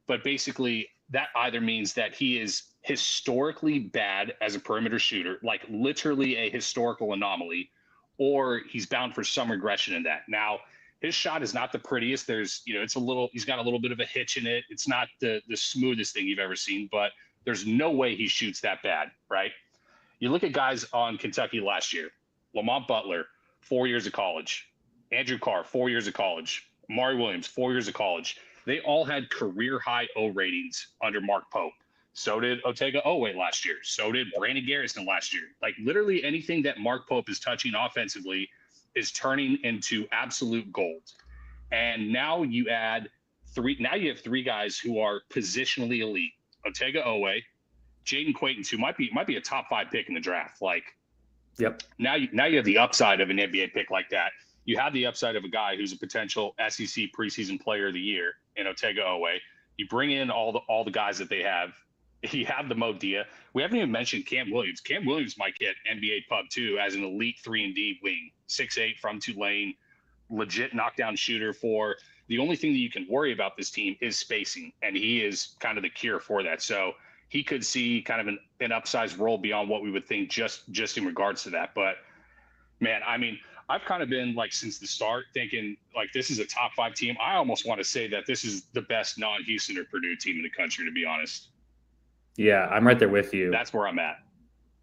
But basically, that either means that he is historically bad as a perimeter shooter, like literally a historical anomaly, or he's bound for some regression in that. Now, his shot is not the prettiest. There's, he's got a little bit of a hitch in it. It's not the smoothest thing you've ever seen, but there's no way he shoots that bad, right? You look at guys on Kentucky last year, Lamont Butler, 4 years of college, Andrew Carr, 4 years of college, Amari Williams, 4 years of college. They all had career high O ratings under Mark Pope. So did Otega Oweh last year. So did Brandon Garrison last year. Like literally anything that Mark Pope is touching offensively is turning into absolute gold. And now you have three guys who are positionally elite. Otega Oweh, Jaden Quaitons, who might be a top 5 pick in the draft. Like, yep. Now you have the upside of an NBA pick like that. You have the upside of a guy who's a potential SEC preseason player of the year in Otega Oweh. You bring in all the guys that they have. You have the Mo Dia. We haven't even mentioned Cam Williams. Cam Williams might get NBA pub too as an elite 3-and-D wing, 6'8" from Tulane, legit knockdown shooter. For the only thing that you can worry about this team is spacing, and he is kind of the cure for that. So he could see kind of an upsized role beyond what we would think just in regards to that. But man, I mean, I've kind of been like since the start thinking like this is a top 5 team. I almost want to say that this is the best non-Houston or Purdue team in the country, to be honest. Yeah, I'm right there with you. That's where I'm at.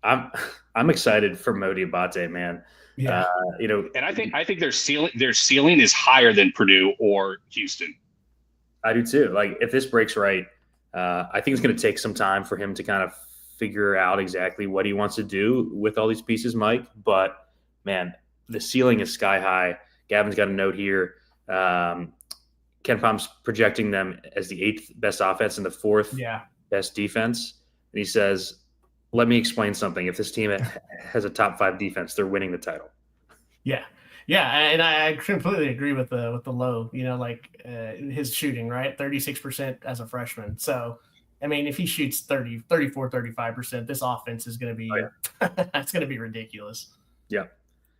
I'm excited for Mo Diabate, man. Yeah. And I think their ceiling is higher than Purdue or Houston. I do too. Like if this breaks right, I think it's going to take some time for him to kind of figure out exactly what he wants to do with all these pieces, Mike. But man, the ceiling is sky high. Gavin's got a note here. Ken Palm's projecting them as the 8th best offense and the 4th best defense. And he says, let me explain something. If this team has a top 5 defense, they're winning the title. Yeah. Yeah. And I completely agree with the low, his shooting, right? 36% as a freshman. So, I mean, if he shoots 34, 35%, this offense is going to be, it's going to be ridiculous. Yeah.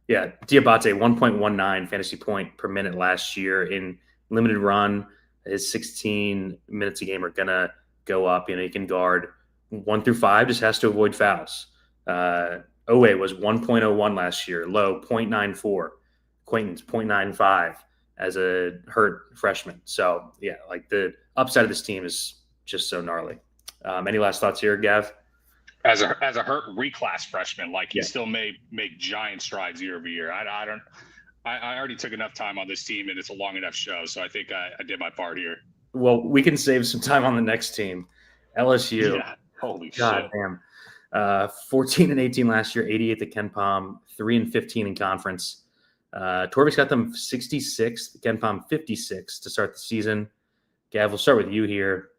Yeah. Diabate, 1.19 fantasy point per minute last year in limited run. His 16 minutes a game are going to go up. He can guard 1 through 5, just has to avoid fouls. Oweh was 1.01 last year, Low 0.94, Quaitons 0.95 as a hurt freshman. So yeah, like the upside of this team is just so gnarly. Any last thoughts here, Gav? As a hurt reclass freshman, like he still may make giant strides year over year. I already took enough time on this team, and it's a long enough show, so I think I did my part here. Well, we can save some time on the next team, LSU. Yeah, holy God shit. Damn. 14 and 18 last year, 88 at Ken Palm, 3 and 15 in conference. Torvik's got them 66th, Ken Palm 56 to start the season. Gav, we'll start with you here.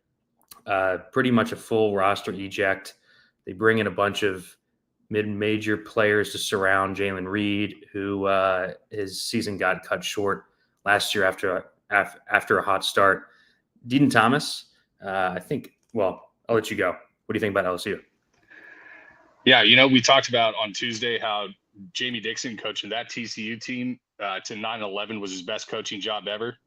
Pretty much a full roster eject. They bring in a bunch of mid-major players to surround Jalen Reed, who his season got cut short last year after a hot start. Deaton Thomas, I'll let you go. What do you think about LSU? Yeah, we talked about on Tuesday how Jamie Dixon coaching that TCU team to 9-11 was his best coaching job ever.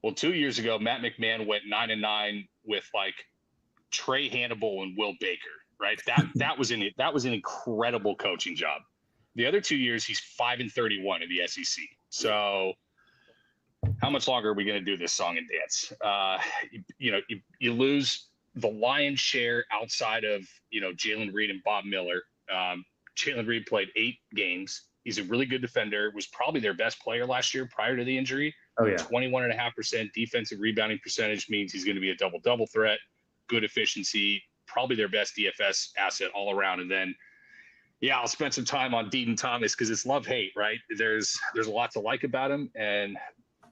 Well, 2 years ago, Matt McMahon went 9-9 with like Trey Hannibal and Will Baker, right? That was an incredible coaching job. The other 2 years, he's 5-31 in the SEC. So how much longer are we going to do this song and dance? You lose the lion's share outside of Jalen Reed and Bob Miller Jalen Reed played 8 games. He's a really good defender, was probably their best player last year prior to the injury. Oh, yeah. 21.5% defensive rebounding percentage means he's going to be a double-double threat, good efficiency, probably their best DFS asset all around. And then, yeah, I'll spend some time on Deaton Thomas because it's love-hate, right? There's a lot to like about him, and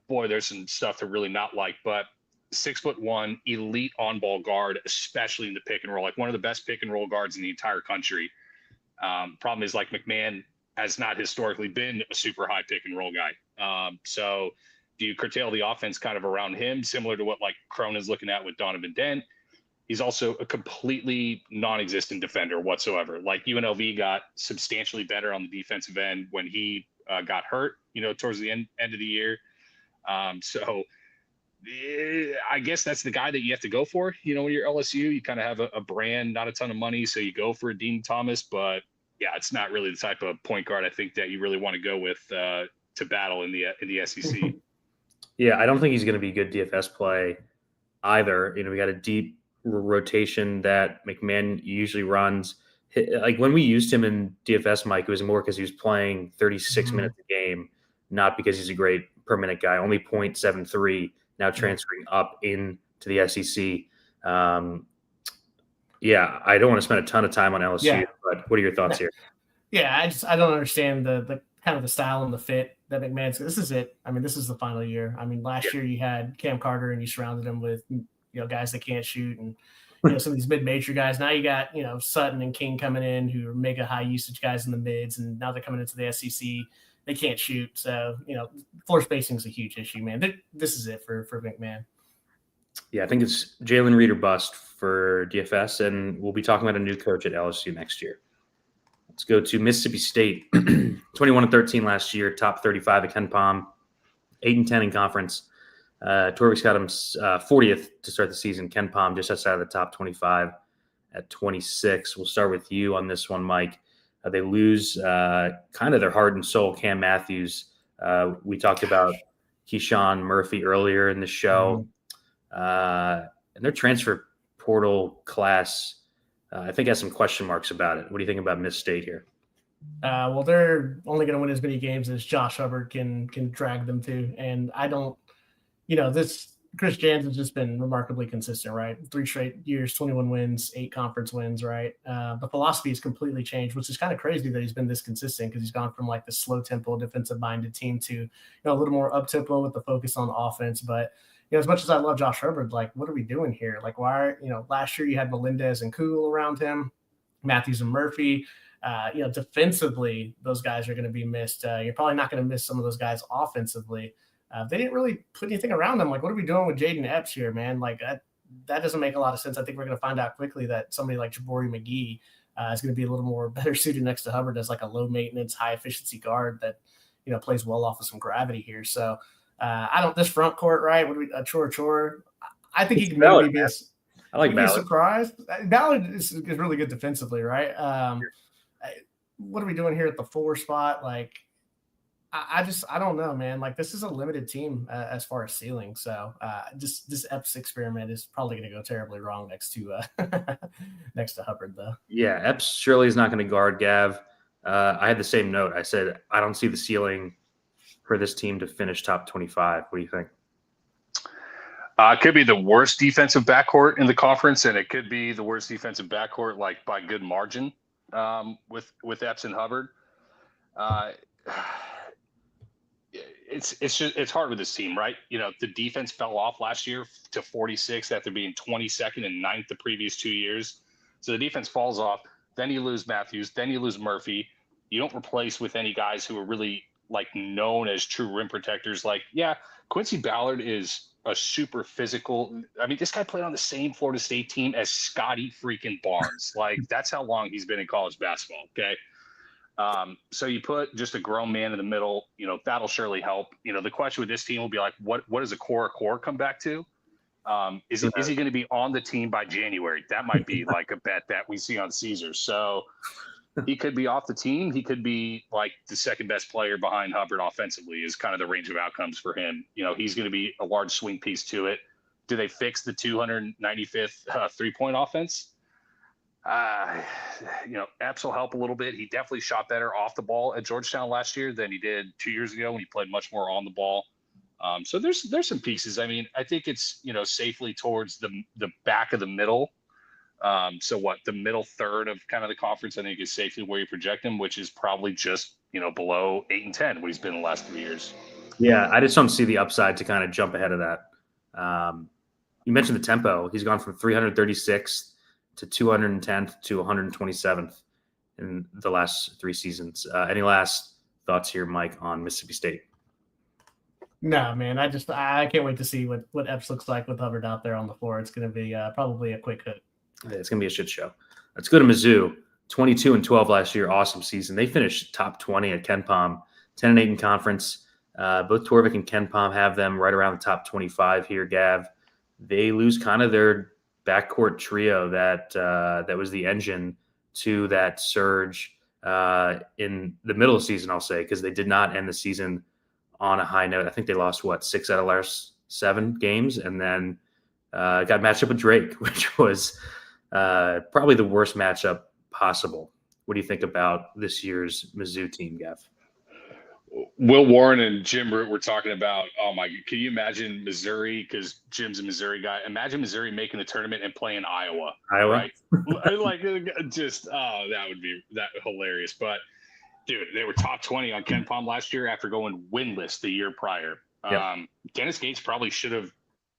boy, there's some stuff to really not like. But 6'1", elite on-ball guard, especially in the pick and roll, like one of the best pick and roll guards in the entire country. Problem is, like, McMahon has not historically been a super high pick and roll guy. So do you curtail the offense kind of around him, similar to what like Cronin's looking at with Donovan Dent? He's also a completely non-existent defender whatsoever. Like UNLV got substantially better on the defensive end when he got hurt, towards the end of the year. So I guess that's the guy that you have to go for. When you're LSU, you kind of have a brand, not a ton of money, so you go for a Dean Thomas. But yeah, it's not really the type of point guard I think that you really want to go with to battle in the SEC. Yeah, I don't think he's going to be good DFS play either. We got a deep rotation that McMahon usually runs. Like when we used him in DFS, Mike, it was more because he was playing 36 minutes a game, not because he's a great per minute guy. Only 0.73 now transferring up into the SEC. Yeah, I don't want to spend a ton of time on LSU, but what are your thoughts here? Yeah, I don't understand the kind of the style and the fit that McMahon's. This is it. I mean, this is the final year. I mean, last year you had Cam Carter and you surrounded him with guys that can't shoot and some of these mid-major guys. Now you got Sutton and King coming in who are mega high usage guys in the mids, and now they're coming into the SEC. They can't shoot, so floor spacing is a huge issue, man. This is it for McMahon. Yeah, I think it's Jalen Reed or bust for DFS, and we'll be talking about a new coach at LSU next year. Let's go to Mississippi State. 21-13 last year, top 35 at Ken Pom, 8-10 in conference. Torvik's got him 40th to start the season. Ken Pom just outside of the top 25 at 26. We'll start with you on this one, Mike. They lose kind of their heart and soul, Cam Matthews. We talked about Keyshawn Murphy earlier in the show. And their transfer portal class, I think, has some question marks about it. What do you think about Miss State here? Well, they're only going to win as many games as Josh Hubbard can drag them to. And I don't, this Chris Jans has just been remarkably consistent, right? 3 straight years, 21 wins, 8 conference wins, right? The philosophy has completely changed, which is kind of crazy that he's been this consistent because he's gone from like the slow tempo defensive minded team to, a little more up tempo with the focus on offense. But, as much as I love Josh Herbert, like, what are we doing here? Like, why, last year you had Melendez and Kugel around him, Matthews and Murphy. Defensively, those guys are going to be missed. You're probably not going to miss some of those guys offensively. They didn't really put anything around them. Like, what are we doing with Jaden Epps here, man? Like, that doesn't make a lot of sense. I think we're going to find out quickly that somebody like Jabari McGee is going to be a little more better suited next to Hubbard as like a low maintenance, high efficiency guard that, plays well off of some gravity here. So this front court, right? What do we, Chor? I think he can maybe be I like Ballard. Surprised. Ballard is really good defensively, right? What are we doing here at the 4 spot? Like, I don't know, man. Like, this is a limited team as far as ceiling. So this Epps experiment is probably going to go terribly wrong next to Hubbard, though. Yeah, Epps surely is not going to guard Gav. I had the same note. I said, I don't see the ceiling for this team to finish top 25. What do you think? It could be the worst defensive backcourt in the conference, and it could be the worst defensive backcourt, like by good margin, with Epps and Hubbard. It's hard with this team, right? The defense fell off last year to 46 after being 22nd and 9th the previous 2 years. So the defense falls off. Then you lose Matthews. Then you lose Murphy. You don't replace with any guys who are really like known as true rim protectors. Like, yeah, Quincy Ballard is a super physical. I mean, this guy played on the same Florida State team as Scotty freaking Barnes. Like, that's how long he's been in college basketball. Okay. So you put just a grown man in the middle, that'll surely help. The question with this team will be like, what does a core come back to? Is he going to be on the team by January? That might be like a bet that we see on Caesar. So he could be off the team. He could be like the second best player behind Hubbard offensively is kind of the range of outcomes for him. He's going to be a large swing piece to it. Do they fix the 295th 3-point offense? Epps will help a little bit. He definitely shot better off the ball at Georgetown last year than he did 2 years ago when he played much more on the ball. So there's some pieces. I mean, I think it's, safely towards the back of the middle. The middle third of kind of the conference, I think, is safely where you project him, which is probably just, below 8 and 10, what he's been in the last 3 years. Yeah, I just don't see the upside to kind of jump ahead of that. You mentioned the tempo. He's gone from 336th to 210th to 127th in the last 3 seasons. Any last thoughts here, Mike, on Mississippi State? No, man. I can't wait to see what Epps looks like with Hubbard out there on the floor. It's going to be probably a quick hit. It's going to be a shit show. Let's go to Mizzou. 22-12 last year. Awesome season. They finished top 20 at KenPom, 10-8 in conference. Both Torvik and KenPom have them right around the top 25 here, Gav. They lose kind of their backcourt trio that was the engine to that surge in the middle of the season, I'll say, because they did not end the season on a high note. I think they lost, 6 out of the last 7 games, and then got matched up with Drake, which was probably the worst matchup possible. What do you think about this year's Mizzou team, Gav? Will Warren and Jim Root were talking about, oh my, can you imagine Missouri? Because Jim's a Missouri guy. Imagine Missouri making the tournament and playing Iowa. Right? That would be hilarious. But dude, they were top 20 on KenPom last year after going winless the year prior. Yep. Dennis Gates probably should have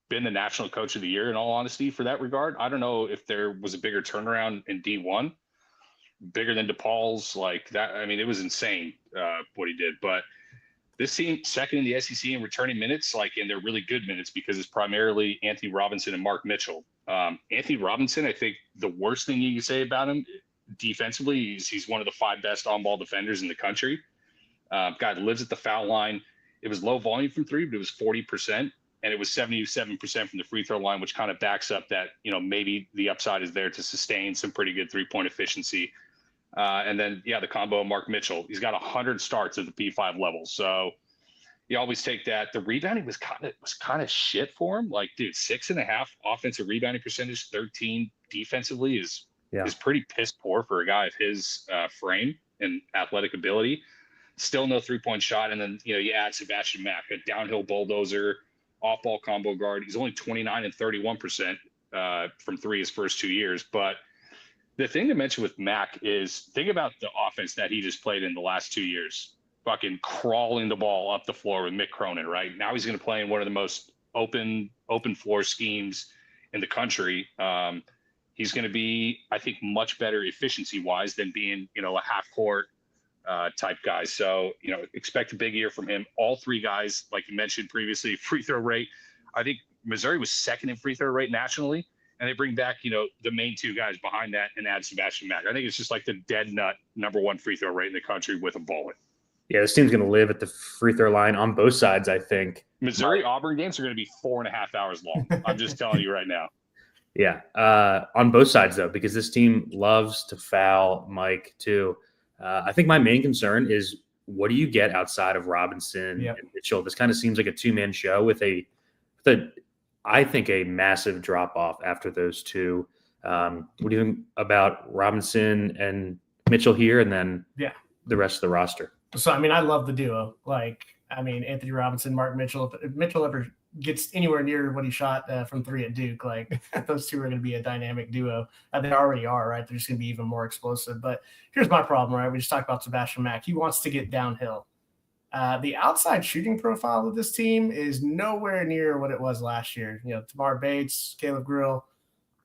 been the national coach of the year, in all honesty, for that regard. I don't know if there was a bigger turnaround in D1, bigger than DePaul's, like that. I mean, it was insane what he did. But this team, second in the SEC in returning minutes, and they're really good minutes because it's primarily Anthony Robinson and Mark Mitchell. Anthony Robinson, I think the worst thing you can say about him defensively is he's one of the 5 best on-ball defenders in the country. Guy lives at the foul line. It was low volume from 3, but it was 40%. And it was 77% from the free throw line, which kind of backs up that, maybe the upside is there to sustain some pretty good 3-point efficiency. And then, the combo of Mark Mitchell, he's got 100 starts at the P5 level. So you always take that. The rebounding was kind of shit for him. 6.5 offensive rebounding percentage, 13 defensively is pretty piss poor for a guy of his frame and athletic ability. Still no 3-point shot. And then, you add Sebastian Mack, a downhill bulldozer, off-ball combo guard. He's only 29 and 31% from 3 his first 2 years. But the thing to mention with Mack is think about the offense that he just played in the last 2 years. Fucking crawling the ball up the floor with Mick Cronin, right? Now he's going to play in one of the most open floor schemes in the country. He's going to be, I think, much better efficiency-wise than being, a half-court type guy. So, expect a big year from him. All 3 guys, like you mentioned previously, free throw rate. I think Missouri was second in free throw rate nationally, and they bring back, the main 2 guys behind that and add Sebastian Mack. I think it's just like the dead nut number 1 free throw rate in the country with a bullet. Yeah, this team's going to live at the free throw line on both sides, I think. Missouri-Auburn games are going to be 4.5 hours long. I'm just telling you right now. Yeah, on both sides, though, because this team loves to foul Mike, too. I think my main concern is what do you get outside of Robinson and Mitchell? This kind of seems like a 2-man show with I think, a massive drop-off after those 2. What do you think about Robinson and Mitchell here and then the rest of the roster? So, I love the duo. Anthony Robinson, Mark Mitchell. If Mitchell ever gets anywhere near what he shot from 3 at Duke, those 2 are going to be a dynamic duo. They already are, right? They're just going to be even more explosive. But here's my problem, right? We just talked about Sebastian Mack. He wants to get downhill. The outside shooting profile of this team is nowhere near what it was last year. Tamar Bates, Caleb Grill,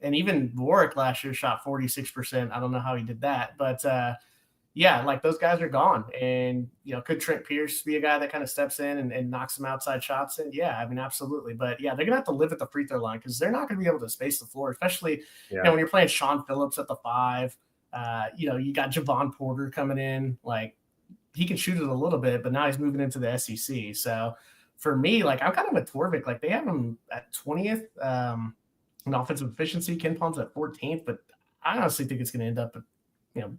and even Warwick last year shot 46%. I don't know how he did that, but those guys are gone. And, could Trent Pierce be a guy that kind of steps in and knocks some outside shots in? Yeah, absolutely. But they're going to have to live at the free throw line because they're not going to be able to space the floor, especially, when you're playing Sean Phillips at the 5. You got Javon Porter coming in. He can shoot it a little bit, but now he's moving into the SEC. So for me, I'm kind of with Torvik. They have him at 20th in offensive efficiency. KenPom's at 14th, but I honestly think it's going to end up at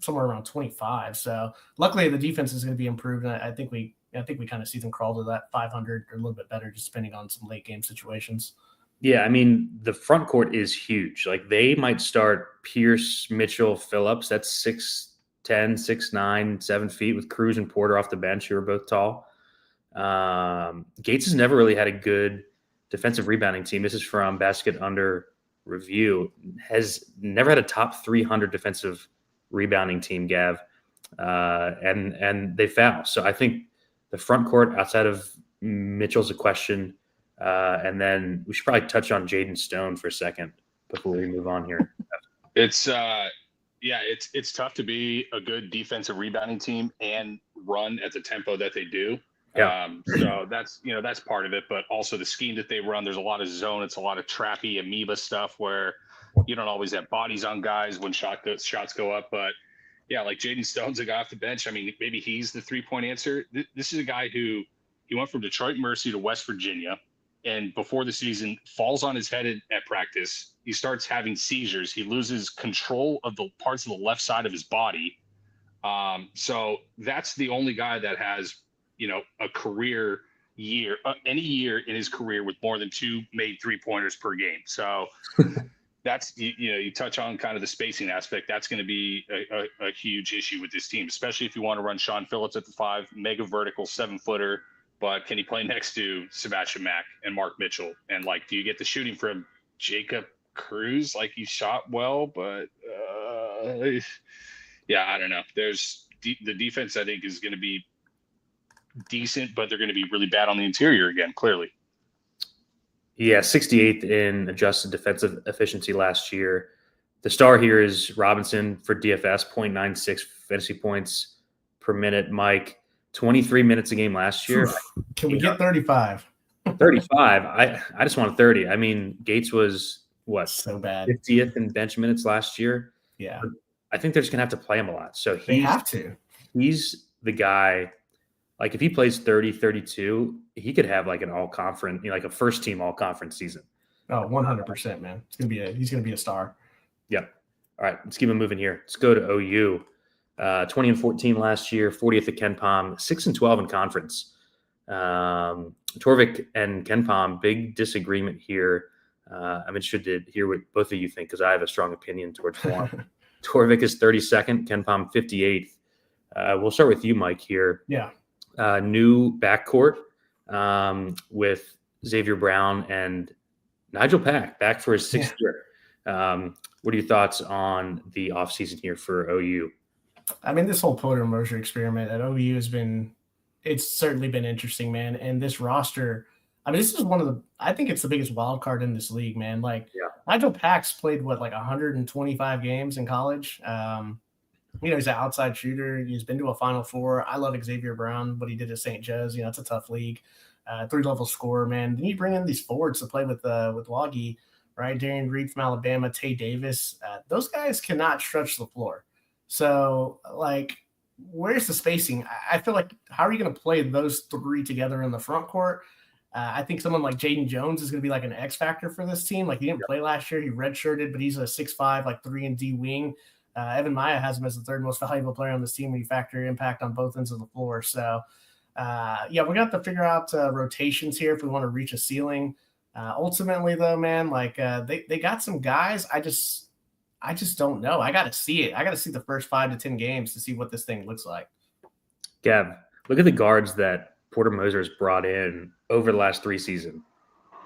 somewhere around 25. So luckily the defense is going to be improved. And I think we kind of see them crawl to that 500 or a little bit better, just depending on some late game situations. Yeah, I mean, the front court is huge. Like, they might start Pierce, Mitchell, Phillips. That's 6'10", 6'9", 7 feet with Cruz and Porter off the bench, who are both tall. Gates has never really had a good defensive rebounding team. This is from Basket Under Review. Has never had a top 300 defensive rebounding team, Gav, and they foul. So I think the front court outside of Mitchell's a question, and then we should probably touch on Jaden Stone for a second before we move on here. It's it's tough to be a good defensive rebounding team and run at the tempo that they do. Yeah. So that's part of it, but also the scheme that they run. There's a lot of zone. It's a lot of trappy amoeba stuff where you don't always have bodies on guys when shots go up. But yeah, like Jaden Stone's a guy off the bench. I mean, maybe he's the 3-point answer. This is a guy who he went from Detroit Mercy to West Virginia, and before the season falls on his head at practice. He starts having seizures. He loses control of the parts of the left side of his body. So that's the only guy that has, a career year, any year in his career with more than 2 made 3-pointers per game. So that's, you touch on kind of the spacing aspect. That's going to be a huge issue with this team, especially if you want to run Sean Phillips at the 5, mega vertical 7-footer. But can he play next to Sebastian Mack and Mark Mitchell? And do you get the shooting from Jacob Cruz? He shot well, but yeah, I don't know. There's the defense, I think, is going to be decent, but they're going to be really bad on the interior again, clearly. Yeah, 68th in adjusted defensive efficiency last year. The star here is Robinson for DFS, 0.96 fantasy points per minute. Mike, 23 minutes a game last year. Can we get 35? 35. I just want 30. I mean, Gates was so bad 50th in bench minutes last year. Yeah. I think they're just gonna have to play him a lot. So they have to. He's the guy. If he plays 30, 32, he could have an all-conference, a first-team all-conference season. Oh, 100%, man. He's gonna be a star. Yep. All right, let's keep it moving here. Let's go to OU. 20-14 last year, 40th at Ken Pom, 6-12 in conference. Torvik and Ken Pom, big disagreement here. I'm interested to hear what both of you think because I have a strong opinion towards form. Torvik is 32nd, Ken Pom 58th. We'll start with you, Mike, here. Yeah. New backcourt with Xavier Brown and Nigel Pack back for his 6th year. What are your thoughts on the offseason here for OU? I mean, this whole Porter Moser experiment at OU it's certainly been interesting, man. And this roster, I mean, this is I think it's the biggest wild card in this league, man. Nigel Pack's played 125 games in college. He's an outside shooter. He's been to a Final Four. I love Xavier Brown, what he did at St. Joe's. It's a tough league. 3-level scorer, man. Then you bring in these forwards to play with Waggy, right? Darian Reed from Alabama, Tay Davis. Those guys cannot stretch the floor. So, where's the spacing? I feel how are you going to play those 3 together in the front court? I think someone like Jaden Jones is going to be an X factor for this team. He didn't play last year. He redshirted, but he's a 6'5", 3-and-D wing. Evan Maya has him as the 3rd most valuable player on this team when you factor impact on both ends of the floor. So, we got to figure out rotations here if we want to reach a ceiling. Ultimately, though, man, they got some guys. I just don't know. I got to see it. I got to see the first 5 to 10 games to see what this thing looks like. Gav, look at the guards that Porter Moser has brought in over the last 3 seasons.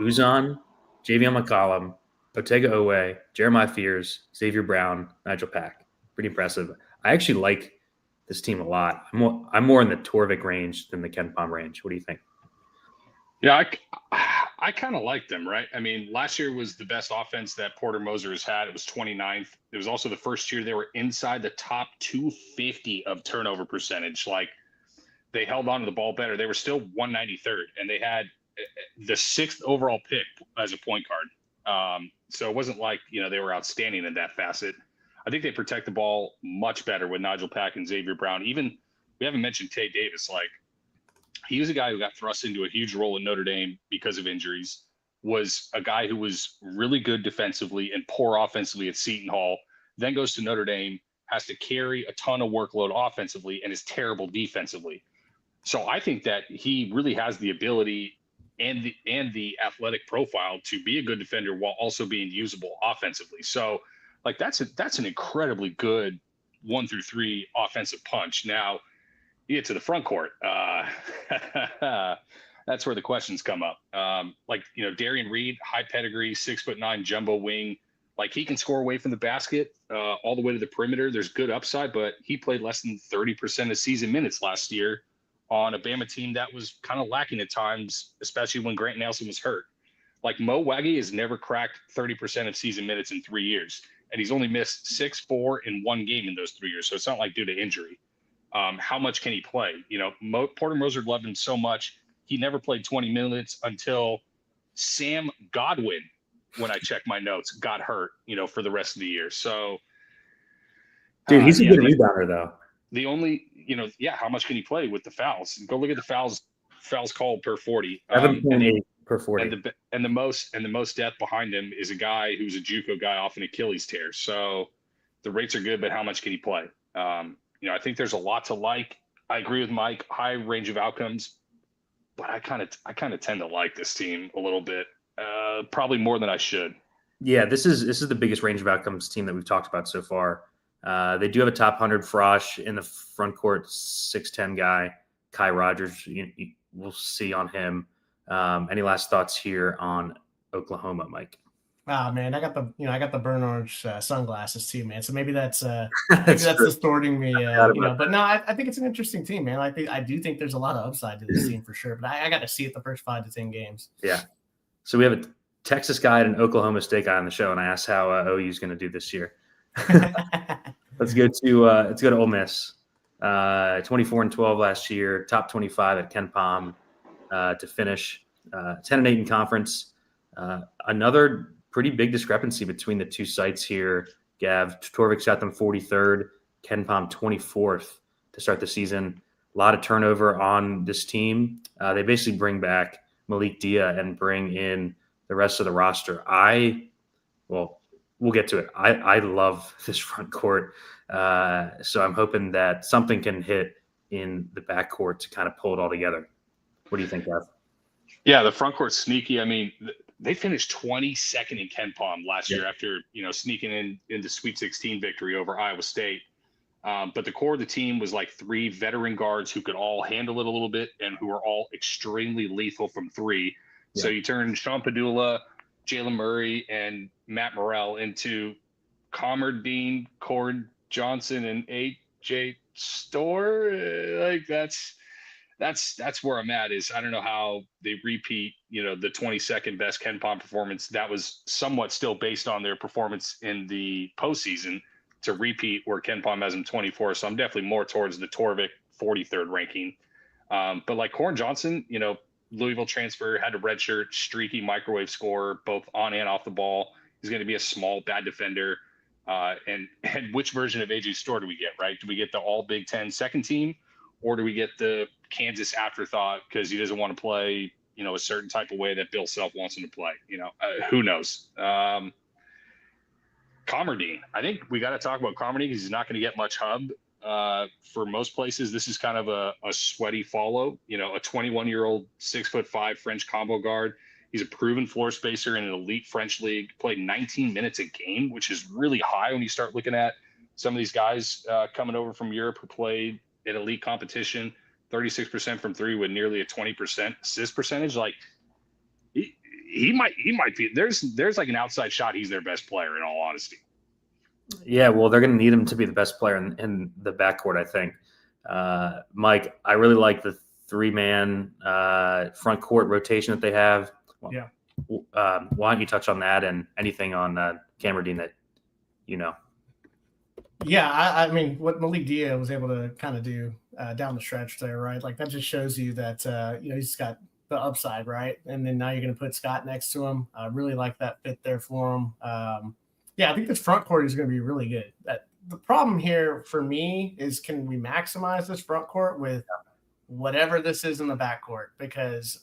Uzan, Javion McCollum, Otega Owe, Jeremiah Fears, Xavier Brown, Nigel Pack. Pretty impressive. I actually like this team a lot. I'm more in the Torvik range than the Ken Pom range. What do you think? Yeah, I kind of like them, right? I mean, last year was the best offense that Porter Moser has had. It was 29th. It was also the first year they were inside the top 250 of turnover percentage. They held on to the ball better. They were still 193rd, and they had the 6th overall pick as a point guard. So it wasn't they were outstanding in that facet. I think they protect the ball much better with Nigel Pack and Xavier Brown. Even we haven't mentioned Tay Davis. He was a guy who got thrust into a huge role in Notre Dame because of injuries, was a guy who was really good defensively and poor offensively at Seton Hall, then goes to Notre Dame, has to carry a ton of workload offensively and is terrible defensively. So I think that he really has the ability and the athletic profile to be a good defender while also being usable offensively. So like that's an incredibly good 1 through 3 offensive punch. Now you get to the front court. That's where the questions come up. Like, Darian Reed, high pedigree, 6'9" jumbo wing. Like, he can score away from the basket all the way to the perimeter. There's good upside, but he played less than 30% of season minutes last year on a Bama team that was kind of lacking at times, especially when Grant Nelson was hurt. Like, Mo Waggy has never cracked 30% of season minutes in 3 years, and he's only missed 6-4 in 1 game in those 3 years. So it's not like due to injury. How much can he play? Porter Moser loved him so much. He never played 20 minutes until Sam Godwin, when I checked my notes, got hurt, for the rest of the year. So, dude, he's a good rebounder, though. The only, how much can he play with the fouls? Go look at the fouls called per 40. 7.8 per 40. And the most depth behind him is a guy who's a JUCO guy off an Achilles tear. So the rates are good, but how much can he play? I think there's a lot to like. I agree with Mike, high range of outcomes, but I kind of tend to like this team a little bit, probably more than I should. Yeah, this is the biggest range of outcomes team that we've talked about so far. They do have a top 100 Frosh in the front court, 6'10" guy, Kai Rogers. We'll see on him. Any last thoughts here on Oklahoma, Mike? Oh man, I got the burnt orange sunglasses too, man. So maybe that's distorting me, But no, I think it's an interesting team, man. I do think there's a lot of upside to this team for sure. But I got to see it the first 5 to 10 games. Yeah. So we have a Texas guy and an Oklahoma State guy on the show, and I asked how OU is going to do this year. Let's go to Ole Miss. 24-12 last year, top 25 at Ken Pom to finish 10-8 in conference. Another pretty big discrepancy between the two sites here. Gav, Torvik's got them 43rd, Ken Pom 24th to start the season. A lot of turnover on this team. They basically bring back Malik Dia and bring in the rest of the roster. We'll get to it. I love this front court. So I'm hoping that something can hit in the backcourt to kind of pull it all together. What do you think, Gav? Yeah, the front court's sneaky. I mean, they finished 22nd in Ken Pom last year after, sneaking into Sweet 16 victory over Iowa State. But the core of the team was like 3 veteran guards who could all handle it a little bit and who are all extremely lethal from 3. Yeah. So you turn Sean Padula, Jalen Murray, and Matt Morrell into Comardine, Cord Johnson, and AJ Storr. Like that's where I'm at. Is I don't know how they repeat, the 22nd best Ken Pom performance that was somewhat still based on their performance in the postseason to repeat where Ken Pom has them 24. So I'm definitely more towards the Torvik 43rd ranking. But like Corn Johnson, Louisville transfer, had a redshirt, streaky microwave scorer, both on and off the ball. He's going to be a small, bad defender. And which version of AJ Storr do we get, right? Do we get the all Big Ten second team, or do we get the Kansas afterthought because he doesn't want to play, a certain type of way that Bill Self wants him to play? Who knows? Comardine. I think we got to talk about Comardine because he's not going to get much hub. For most places, this is kind of a sweaty follow. A 21-year-old 6'5" French combo guard. He's a proven floor spacer in an elite French league. Played 19 minutes a game, which is really high when you start looking at some of these guys coming over from Europe who played at elite competition. 36% from 3 with nearly a 20% assist percentage. Like he might be. There's like an outside shot. He's their best player in all honesty. Yeah, well, they're going to need him to be the best player in the backcourt, I think. Mike, I really like the 3-man front court rotation that they have. Well, yeah. Why don't you touch on that and anything on Camerdine that Yeah, I mean, what Malik Dia was able to kind of do down the stretch there, right? Like that just shows you that he's got the upside, right? And then now you're going to put Scott next to him. I really like that fit there for him. Yeah, I think this front court is going to be really good. The problem here for me is, can we maximize this front court with whatever this is in the back court? Because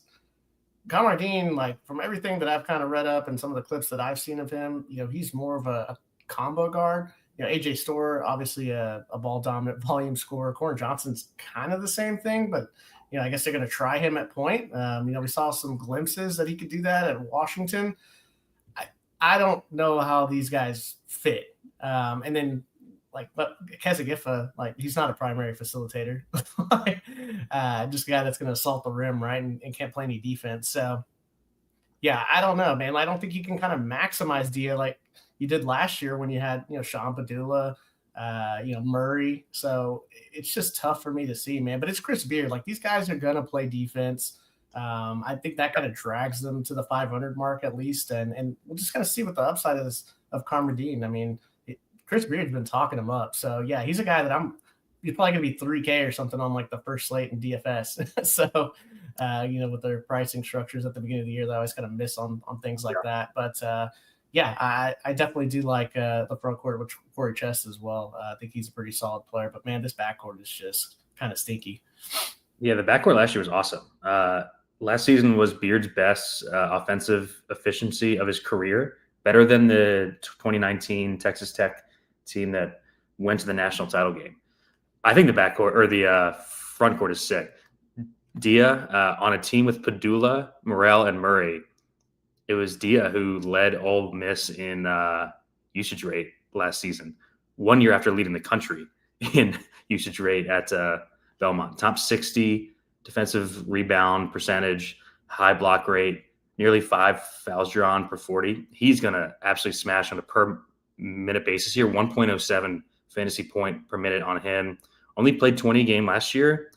Comardine, like from everything that I've kind of read up and some of the clips that I've seen of him, he's more of a combo guard. AJ Storr, obviously a ball dominant volume scorer. Corn Johnson's kind of the same thing, but I guess they're going to try him at point. We saw some glimpses that he could do that at Washington. I don't know how these guys fit. And then, but Kezigifa, he's not a primary facilitator. Just a guy that's going to assault the rim, right, and can't play any defense. So, yeah, I don't know, man. I don't think you can kind of maximize Dia like you did last year when you had, Sean Padula, Murray. So it's just tough for me to see, man. But it's Chris Beard. These guys are going to play defense. I think that kind of drags them to the 500 mark at least. And we're just going to see what the upside is of Carmerdine. I mean, Chris Beard's been talking him up. So, yeah, he's a guy that he's probably going to be 3K or something on the first slate in DFS. So, with their pricing structures at the beginning of the year, they always kind of miss on things like that. But, I definitely do like the front court with Corey Chest as well. I think he's a pretty solid player. But, man, this backcourt is just kind of stinky. Yeah, the backcourt last year was awesome. Last season was Beard's best offensive efficiency of his career, better than the 2019 Texas Tech team that went to the national title game. I think the backcourt or the front court is sick. Dia on a team with Padula, Morrell, and Murray. It was Dia who led Ole Miss in usage rate last season, 1 year after leading the country in usage rate at Belmont. Top 60 defensive rebound percentage, high block rate, nearly 5 fouls drawn per 40. He's going to absolutely smash on a per minute basis here. 1.07 fantasy point per minute on him. Only played 20 game last year.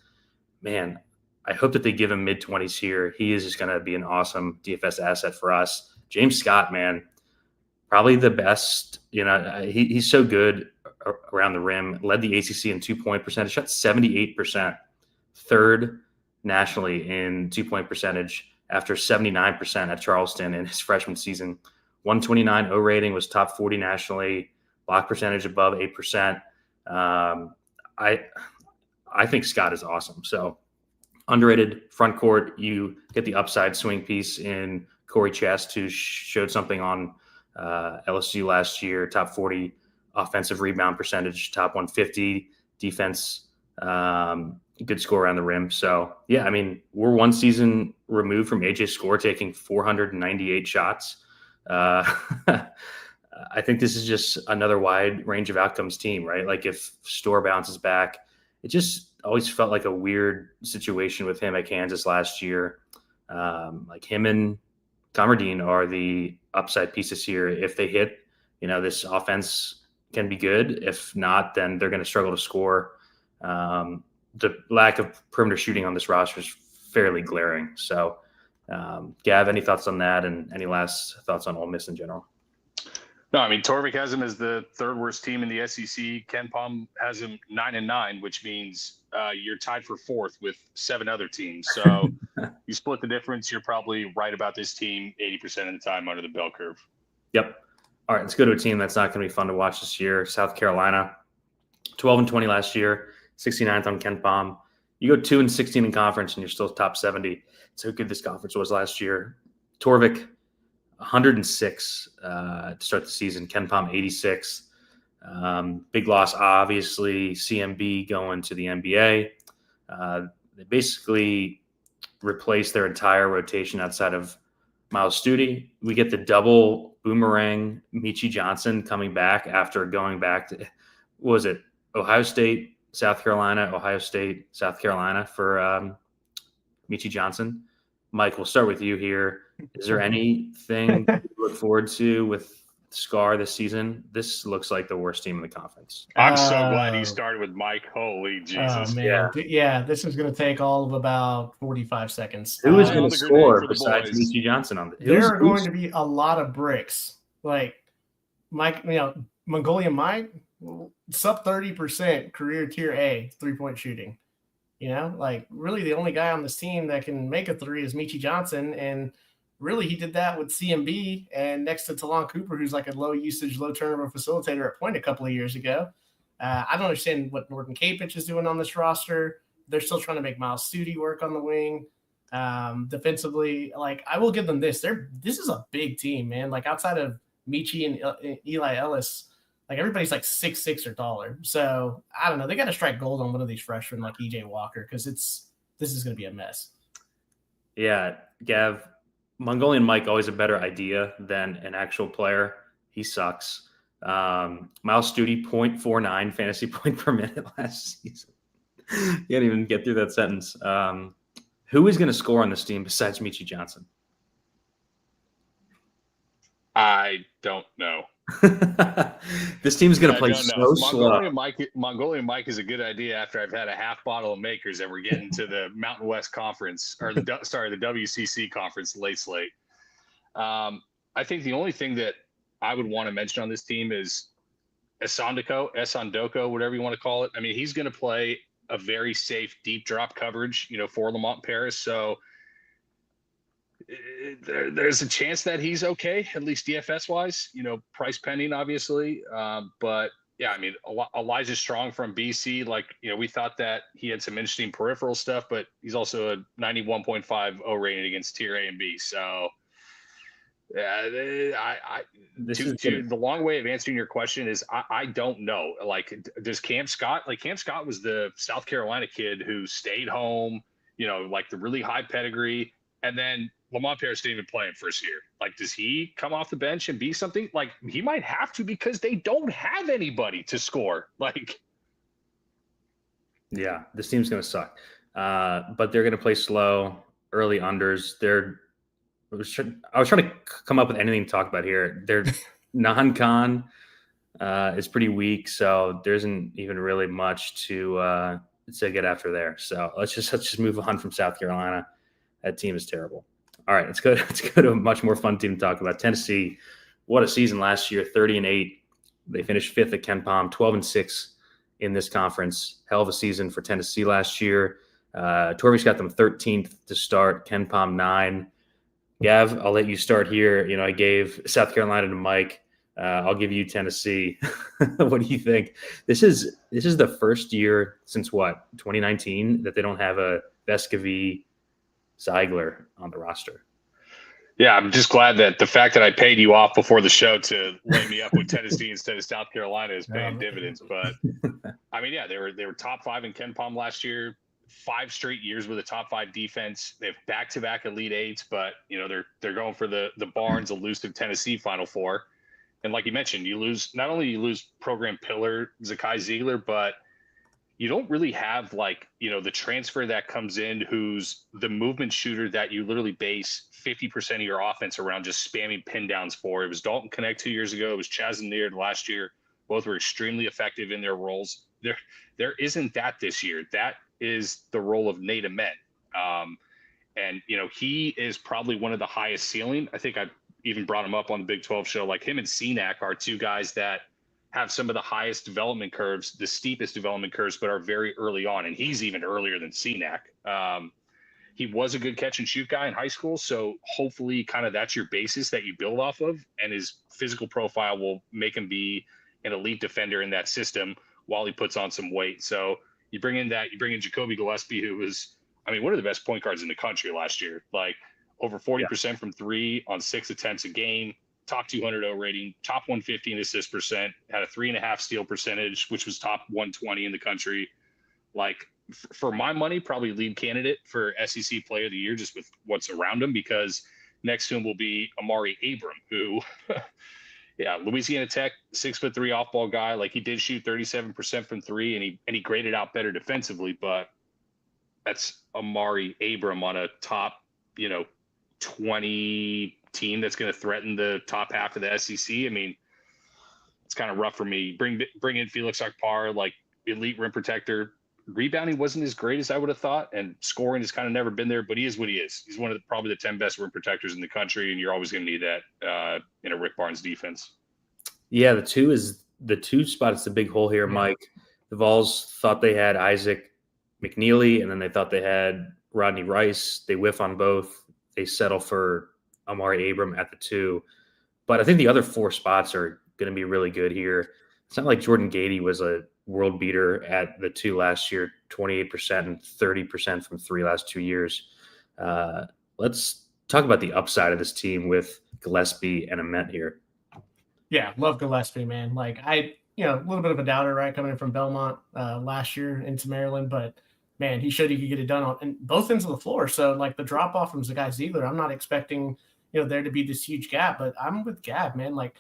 Man, I hope that they give him mid-20s here. He is just going to be an awesome DFS asset for us. James Scott, man, probably the best. He's so good around the rim. Led the ACC in 2-point percentage. Shot 78%. Third nationally in 2-point percentage after 79% at Charleston in his freshman season. 129 O rating, was top 40 nationally. Block percentage above 8%. I think Scott is awesome. So underrated front court. You get the upside swing piece in Corey Chest, who showed something on LSU last year. Top 40 offensive rebound percentage, top 150 defense. Good score around the rim. So, yeah, I mean, we're one season removed from AJ Score taking 498 shots. I think this is just another wide range of outcomes team, right? If Store bounces back, it just always felt like a weird situation with him at Kansas last year. Him and Carmerdine are the upside pieces here. If they hit, this offense can be good. If not, then they're going to struggle to score. The lack of perimeter shooting on this roster is fairly glaring. So, Gav, any thoughts on that, and any last thoughts on Ole Miss in general? No, I mean, Torvik has him as the third worst team in the SEC. Ken Palm has him 9-9, which means you're tied for fourth with 7 other teams. So you split the difference. You're probably right about this team 80% of the time under the bell curve. Yep. All right, let's go to a team that's not going to be fun to watch this year. South Carolina, 12-20 last year, 69th on Ken Palm. You go 2-16 in conference, and you're still top 70. That's how good this conference was last year. Torvik, 106 to start the season. Ken Palm, 86. Big loss, obviously. CMB going to the NBA. They basically replaced their entire rotation outside of Miles Studi. We get the double boomerang Michi Johnson coming back after going back to, what was it, Ohio State, South Carolina, Ohio State, South Carolina for Michi Johnson. Mike, we'll start with you here. Is there anything to look forward to with Scar this season? This looks like the worst team in the conference. I'm so glad he started with Mike. Holy Jesus. Man. Yeah, this is going to take all of about 45 seconds. Who is going to score besides Michi Johnson on this? There are going to be a lot of bricks. Mike, Mongolian Mike, sub 30% career tier A 3-point shooting. Really the only guy on this team that can make a 3 is Michi Johnson. And really he did that with CMB and next to Talon Cooper, who's a low usage, low turnover facilitator at point a couple of years ago. I don't understand what Norton Capich is doing on this roster. They're still trying to make Miles Studi work on the wing. Defensively, I will give them this. This is a big team, man. Outside of Michi and Eli Ellis, everybody's 6'6" or taller. So I don't know. They got to strike gold on one of these freshmen like EJ Walker, because it's this is going to be a mess. Yeah, Gav, Mongolian Mike always a better idea than an actual player. He sucks. Miles Studi, 0.49 fantasy point per minute last season. You can't even get through that sentence. Who is going to score on this team besides Michi Johnson? I don't know. This team's going to play so slow. Mongolian Mike is a good idea after I've had a half bottle of Makers and we're getting to the Mountain West Conference, or the WCC Conference late slate. I think the only thing that I would want to mention on this team is Esondoko, whatever you want to call it. I mean, he's going to play a very safe deep drop coverage, for Lamont Paris. So there's a chance that he's okay, at least DFS wise, price pending, obviously. But yeah, I mean, Elijah Strong from BC, we thought that he had some interesting peripheral stuff, but he's also a 91.5 O rating against tier A and B. So yeah, the long way of answering your question is I don't know. Does Cam Scott was the South Carolina kid who stayed home, the really high pedigree, and then Lamont Paris didn't even play him first year. Does he come off the bench and be something? He might have to because they don't have anybody to score. Yeah, this team's going to suck. But they're going to play slow, early unders. I was trying to come up with anything to talk about here. Their non-con is pretty weak, so there isn't even really much to get after there. So let's just move on from South Carolina. That team is terrible. All right, let's go to a much more fun team to talk about. Tennessee, what a season last year, 30-8. They finished 5th at Ken Pom, 12-6 in this conference. Hell of a season for Tennessee last year. Torby's got them 13th to start, Ken Pom 9. Gav, I'll let you start here. I gave South Carolina to Mike. I'll give you Tennessee. What do you think? This is the first year since 2019 that they don't have a Vescovi Zeigler on the roster. Yeah, I'm just glad that the fact that I paid you off before the show to lay me up with Tennessee instead of South Carolina is paying dividends. But I mean, yeah, they were top 5 in Ken Pom last year. 5 straight years with a top 5 defense. They have back-to-back Elite Eights, but they're going for the Barnes elusive Tennessee Final Four. And like you mentioned, not only you lose program pillar Zakai Ziegler, but you don't really have the transfer that comes in who's the movement shooter that you literally base 50% of your offense around just spamming pin downs for. It was Dalton Connect 2 years ago. It was Chaz and Neard last year. Both were extremely effective in their roles. There isn't that this year. That is the role of Nate Ament. And he is probably one of the highest ceiling. I think I even brought him up on the Big 12 show. Him and Cenac are 2 guys that have some of the highest development curves, the steepest development curves, but are very early on. And he's even earlier than Cenac. He was a good catch and shoot guy in high school. So hopefully kind of that's your basis that you build off of. And his physical profile will make him be an elite defender in that system while he puts on some weight. So you bring in Jacoby Gillespie, who was, one of the best point guards in the country last year, over 40% from 3 on 6 attempts a game, top 200 O rating, top 150 in assist percent, had a 3.5 steal percentage, which was top 120 in the country. For my money, probably lead candidate for SEC Player of the Year, just with what's around him, because next to him will be Amari Abram, who, yeah, Louisiana Tech, 6'3" off ball guy. He did shoot 37% from 3, and he graded out better defensively, but that's Amari Abram on a top, 20 team that's going to threaten the top half of the SEC. It's kind of rough for me. Bring in Felix Akpar, elite rim protector. Rebounding wasn't as great as I would have thought, and scoring has kind of never been there, but he is what he is. He's one of probably the 10 best rim protectors in the country, and you're always going to need that in a Rick Barnes defense. Yeah, the 2 spot is the big hole here, Mike. The Vols thought they had Isaac McNeely, and then they thought they had Rodney Rice. They whiff on both. They settle for Amari Abram at the 2. But I think the other 4 spots are going to be really good here. It's not like Jordan Gady was a world beater at the 2 last year, 28% and 30% from 3 last 2 years. Let's talk about the upside of this team with Gillespie and Ament here. Yeah, love Gillespie, man. A little bit of a doubter, right, coming in from Belmont last year into Maryland, but man, he showed he could get it done on both ends of the floor. So like the drop off from Zagai Ziegler, I'm not expecting, there to be this huge gap, but I'm with Gab, man. Like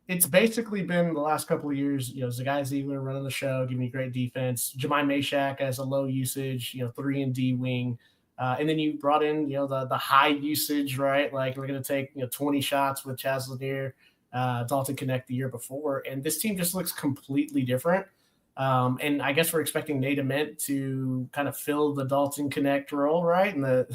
it's basically been the last couple of years, Zagai Ziegler running the show, giving you great defense. Jemai Mashak as a low usage, 3 and D wing. And then you brought in, the high usage, right? Like we're going to take, 20 shots with Chaz Lanier, Dalton Connect the year before. And this team just looks completely different. And I guess we're expecting Nate Ament to kind of fill the Dalton Connect role, right? And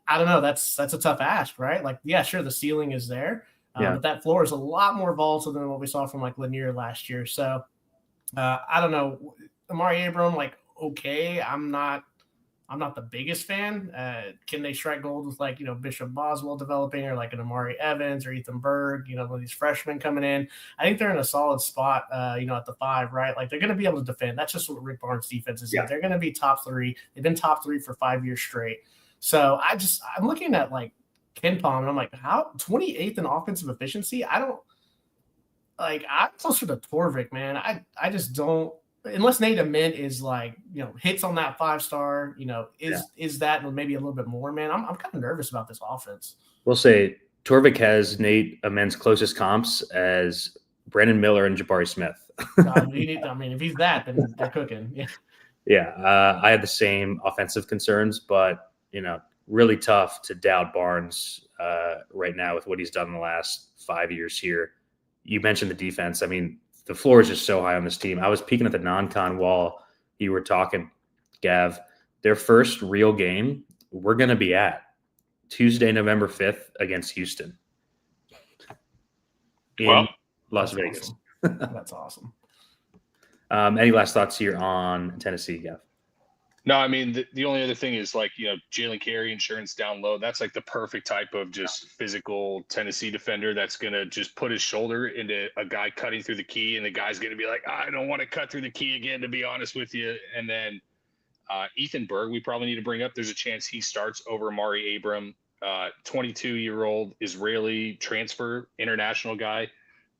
I don't know, that's a tough ask, right? Like, yeah, sure, the ceiling is there, but that floor is a lot more volatile than what we saw from like Lanier last year. So I don't know, Amari Abram, like, okay, I'm not the biggest fan. Can they strike gold with like, Bishop Boswell developing or like an Amari Evans or Ethan Berg, one of these freshmen coming in? I think they're in a solid spot, at the 5, right? Like they're going to be able to defend. That's just what Rick Barnes' defense is. Yeah. They're going to be top 3. They've been top 3 for 5 years straight. So I'm looking at like Ken Palm and I'm like, how 28th in offensive efficiency? I'm closer to Torvik, man. I just don't. Unless Nate Ament is like, hits on that 5-star, is that maybe a little bit more, man? I'm kind of nervous about this offense. We'll say Torvik has Nate Ament's closest comps as Brandon Miller and Jabari Smith. If he's that, then they're cooking. Yeah. Yeah. I had the same offensive concerns, but, really tough to doubt Barnes right now with what he's done in the last 5 years here. You mentioned the defense. I mean, the floor is just so high on this team. I was peeking at the non-con wall. You were talking, Gav. Their first real game, we're going to be at Tuesday, November 5th against Houston in Las Vegas. Awesome. That's awesome. Any last thoughts here on Tennessee, Gav? No, I mean, the only other thing is like, Jalen Carey, insurance down low. That's like the perfect type of just physical Tennessee defender that's going to just put his shoulder into a guy cutting through the key. And the guy's going to be like, I don't want to cut through the key again, to be honest with you. And then Ethan Berg, we probably need to bring up. There's a chance he starts over Amari Abram, 22-year-old Israeli transfer international guy,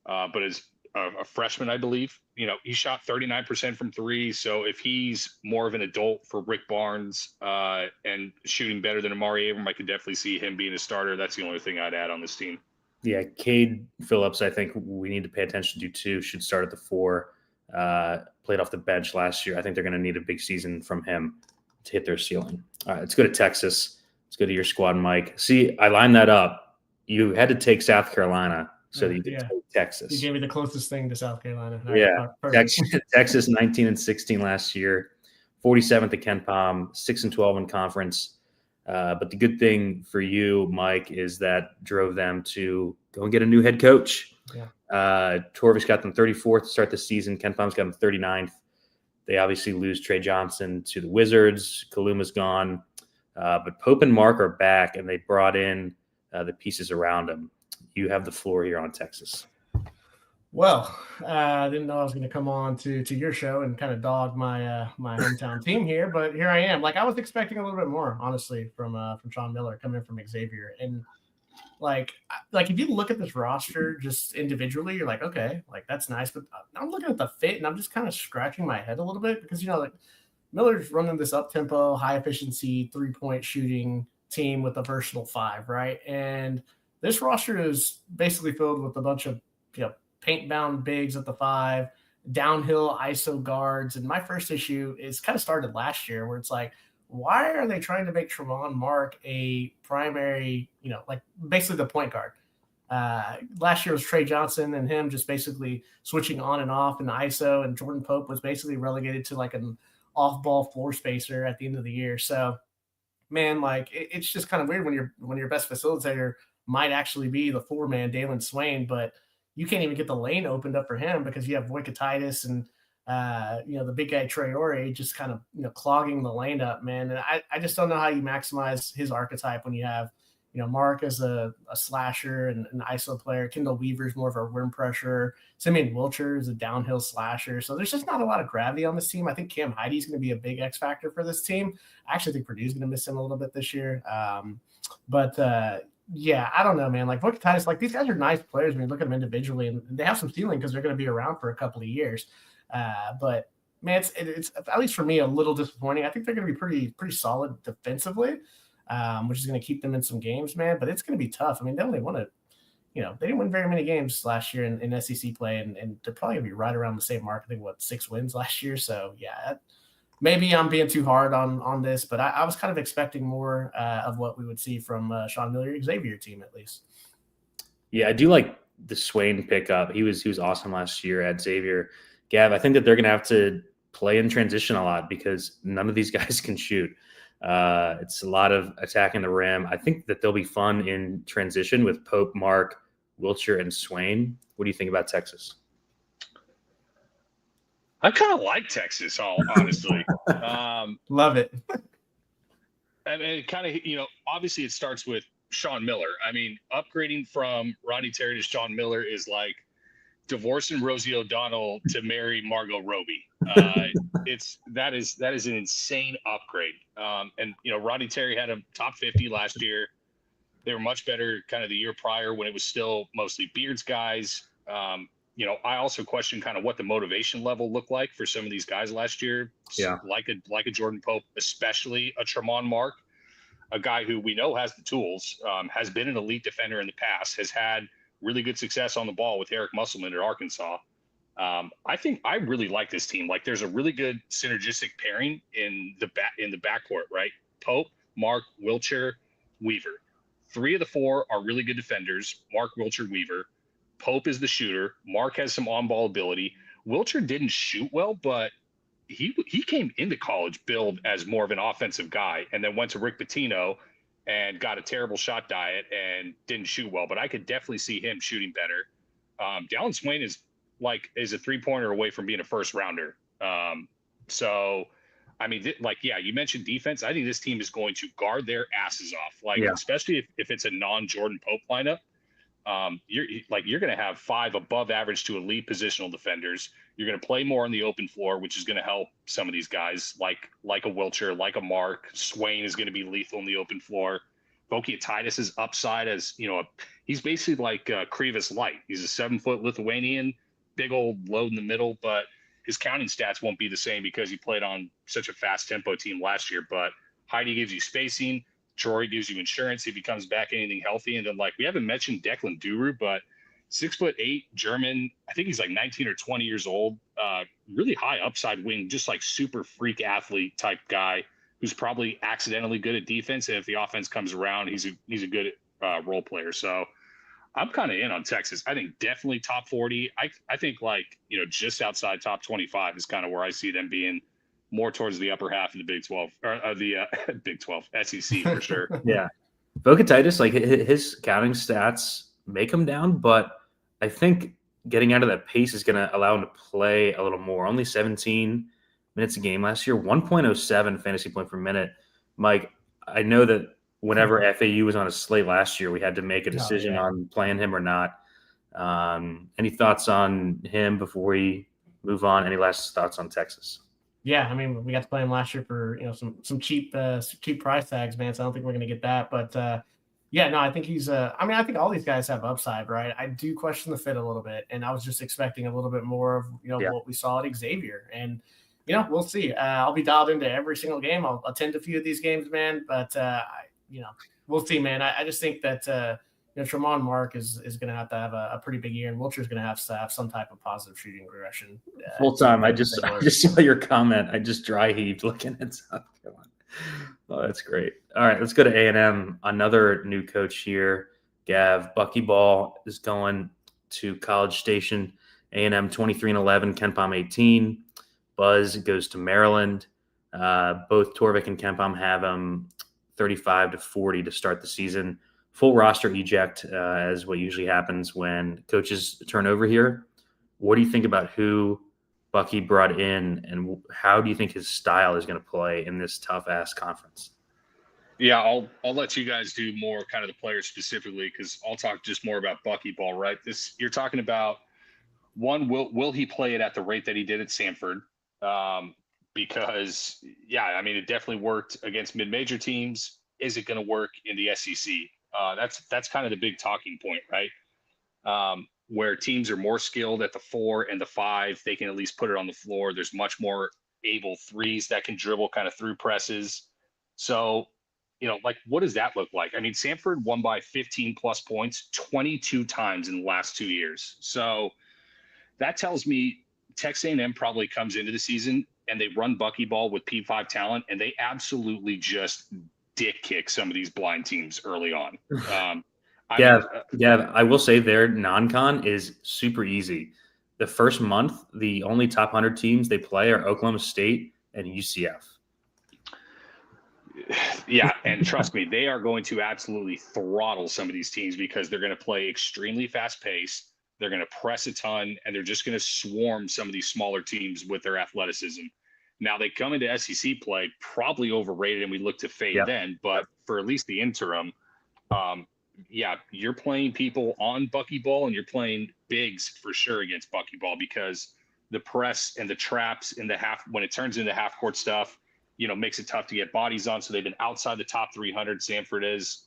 but is a freshman, I believe. He shot 39% from 3. So if he's more of an adult for Rick Barnes and shooting better than Amari Abram, I could definitely see him being a starter. That's the only thing I'd add on this team. Yeah, Cade Phillips, I think we need to pay attention to too. Should start at the 4. Played off the bench last year. I think they're going to need a big season from him to hit their ceiling. All right, let's go to Texas. Let's go to your squad, Mike. See, I lined that up. You had to take South Carolina so that you could take Texas. You gave me the closest thing to South Carolina. Texas 19-16 last year, 47th at Ken Palm, 6-12 in conference. But the good thing for you, Mike, is that drove them to go and get a new head coach. Yeah. Torvis got them 34th to start the season. Ken Palm's got them 39th. They obviously lose Trey Johnson to the Wizards. Kaluma's gone. But Pope and Mark are back, and they brought in the pieces around them. You have the floor here on Texas. Well, I didn't know I was going to come on to your show and kind of dog my my hometown team here, but here I am. Like I was expecting a little bit more, honestly, from Sean Miller coming in from Xavier. And like if you look at this roster just individually, you're like, okay, like that's nice. But I'm looking at the fit, and I'm just kind of scratching my head a little bit because like Miller's running this up tempo, high efficiency 3-point shooting team with a versatile 5, right? And this roster is basically filled with a bunch of paint-bound bigs at the 5, downhill ISO guards. And my first issue is kind of started last year where it's like, why are they trying to make Tremont Mark a primary, like basically the point guard? Last year was Trey Johnson and him just basically switching on and off in the ISO, and Jordan Pope was basically relegated to like an off-ball floor spacer at the end of the year. So, man, like it's just kind of weird when your best facilitator might actually be the 4-man Dalen Swain, but you can't even get the lane opened up for him because you have Voikatitis and the big guy Traore just kind of clogging the lane up, man. And I just don't know how you maximize his archetype when you have Mark as a slasher and an ISO player. Kendall Weaver's more of a rim pressure. Simeon Wilcher is a downhill slasher. So there's just not a lot of gravity on this team. I think Cam Heidi's going to be a big X factor for this team. I actually think Purdue's going to miss him a little bit this year. Yeah, I don't know, man. Like Voikatitis, like these guys are nice players when you look at them individually, and they have some ceiling because they're going to be around for a couple of years. But man, it's at least for me a little disappointing. I think they're going to be pretty solid defensively, which is going to keep them in some games, man. But it's going to be tough. I mean, they only won they didn't win very many games last year in SEC play, and they're probably going to be right around the same mark. I think 6 wins last year. So yeah, maybe I'm being too hard on this, but I was kind of expecting more of what we would see from Sean Miller Xavier team at least. Yeah, I do like the Swain pickup. He was awesome last year at Xavier. Gav, I think that they're going to have to play in transition a lot because none of these guys can shoot. It's a lot of attacking the rim. I think that they'll be fun in transition with Pope, Mark, Wilcher, and Swain. What do you think about Texas? I kind of like Texas, honestly. Love it. And it kind of, obviously it starts with Sean Miller. I mean, upgrading from Rodney Terry to Sean Miller is like divorcing Rosie O'Donnell to marry Margot Robbie. That is an insane upgrade. And Rodney Terry had a top 50 last year. They were much better kind of the year prior when it was still mostly Beards guys. I also question kind of what the motivation level looked like for some of these guys last year. Yeah, like a Jordan Pope, especially a Tremont Mark, a guy who we know has the tools, has been an elite defender in the past, has had really good success on the ball with Eric Musselman at Arkansas. I think I really like this team. Like, there's a really good synergistic pairing in the backcourt, right? Pope, Mark, Wilcher, Weaver. 3 of the 4 are really good defenders. Mark, Wilcher, Weaver. Pope is the shooter. Mark has some on-ball ability. Wilcher didn't shoot well, but he came into college billed as more of an offensive guy, and then went to Rick Pitino and got a terrible shot diet and didn't shoot well. But I could definitely see him shooting better. Dallin Swain is a 3-pointer away from being a first rounder. So, I mean, you mentioned defense. I think this team is going to guard their asses off. Especially if it's a non-Jordan Pope lineup. You're going to have 5 above average to elite positional defenders. You're going to play more on the open floor, which is going to help some of these guys like a Wilcher, like a Mark. Swain is going to be lethal in the open floor. Vokietitis' upside as, he's basically like Krivas light. He's a 7-foot Lithuanian, big old load in the middle, but his counting stats won't be the same because he played on such a fast tempo team last year. But Heidi gives you spacing. Troy gives you insurance if he comes back anything healthy. And then, we haven't mentioned Declan Duru, but 6'8" German. I think he's like 19 or 20 years old. Really high upside wing, just like super freak athlete type guy who's probably accidentally good at defense. And if the offense comes around, he's a good role player. So I'm kind of in on Texas. I think definitely top 40. I think just outside top 25 is kind of where I see them being. More towards the upper half of the Big 12 or the Big 12 SEC for sure. Yeah. Vokietitis, his counting stats make him down, but I think getting out of that pace is going to allow him to play a little more. Only 17 minutes a game last year, 1.07 fantasy point per minute. Mike, I know that whenever FAU was on a slate last year, we had to make a decision on playing him or not. Any thoughts on him before we move on? Any last thoughts on Texas? Yeah, I mean, we got to play him last year for some cheap price tags, man. So I don't think we're going to get that. But I think he's. I think all these guys have upside, right? I do question the fit a little bit, and I was just expecting a little bit more of what we saw at Xavier, and we'll see. I'll be dialed into every single game. I'll attend a few of these games, man. But we'll see, man. I just think that Tremont Mark is going to have a pretty big year, and Wilcher's going to have some type of positive shooting regression. Full time. I just saw your comment. I just dry heaved looking at South Carolina. Oh, that's great. All right, let's go to A&M. Another new coach here. Gav Buckyball is going to College Station. A&M 23-11, KenPom 18. Buzz goes to Maryland. Both Torvik and KenPom have him 35-40 to start the season. Full roster eject, as what usually happens when coaches turn over here. What do you think about who Bucky brought in, and how do you think his style is going to play in this tough-ass conference? Yeah, I'll let you guys do more kind of the players specifically, because I'll talk just more about Buckyball, right? You're talking about, one, will he play it at the rate that he did at Samford? Because, it definitely worked against mid-major teams. Is it going to work in the SEC? That's kind of the big talking point, right? where teams are more skilled at the 4 and the 5. They can at least put it on the floor. There's much more able threes that can dribble kind of through presses. So, like, what does that look like? I mean, Samford won by 15 plus points 22 times in the last 2 years. So that tells me Texas A&M probably comes into the season and they run buckyball with P5 talent, and they absolutely just dick kick some of these blind teams early on. I will say their non-con is super easy. The first month, the only top 100 teams they play are Oklahoma State and UCF. Yeah, and trust me, they are going to absolutely throttle some of these teams because they're going to play extremely fast-paced. They're going to press a ton, and they're just going to swarm some of these smaller teams with their athleticism. Now, they come into SEC play probably overrated, and we look to fade then. But for at least the interim, you're playing people on buckyball, and you're playing bigs for sure against buckyball because the press and the traps in the half, when it turns into half-court stuff, makes it tough to get bodies on. So they've been outside the top 300. Samford is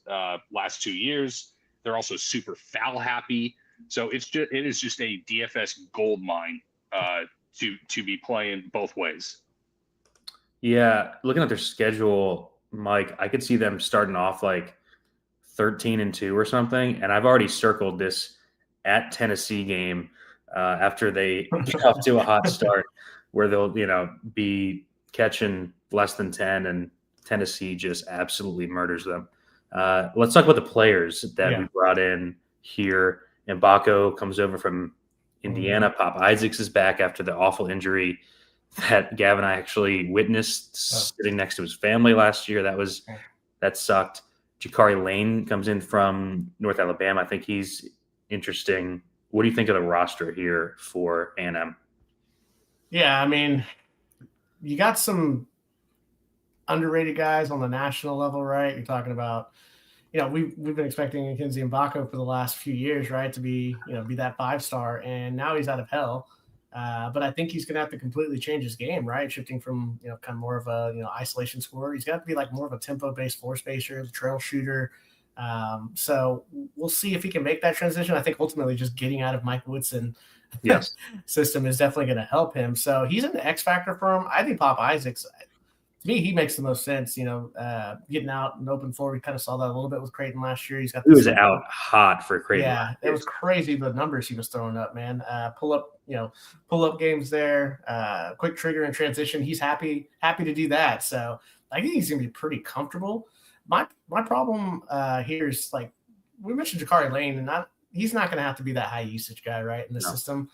last 2 years. They're also super foul happy. So it is just a DFS gold mine to be playing both ways. Yeah, looking at their schedule, Mike, I could see them starting off like 13-2 or something, and I've already circled this at Tennessee game after they get off to a hot start, where they'll be catching less than 10, and Tennessee just absolutely murders them. Let's talk about the players that we brought in here. Mbako comes over from Indiana. Pop Isaacs is back after the awful injury that Gavin and I actually witnessed sitting next to his family last year. That sucked. Jakari Lane comes in from North Alabama. I think he's interesting. What do you think of the roster here for A&M? Yeah, I mean, you got some underrated guys on the national level, right? You're talking about, we've been expecting Kinsey Mbako for the last few years, right, to be that 5-star, and now he's out of hell. But I think he's going to have to completely change his game, right? Shifting from, kind of more of a, isolation scorer. He's got to be like more of a tempo-based floor spacer, the trail shooter. So we'll see if he can make that transition. I think ultimately just getting out of Mike Woodson system is definitely going to help him. So he's an X factor for him. I think Pop Isaacs, to me, he makes the most sense, getting out and open floor. We kind of saw that a little bit with Creighton last year. He was out hot for Creighton. Yeah, it was crazy the numbers he was throwing up, man. Pull up games there, quick trigger and transition. He's happy to do that. So I think he's going to be pretty comfortable. My problem here is, like, we mentioned Jakari Lane, and he's not going to have to be that high usage guy, right, in the system.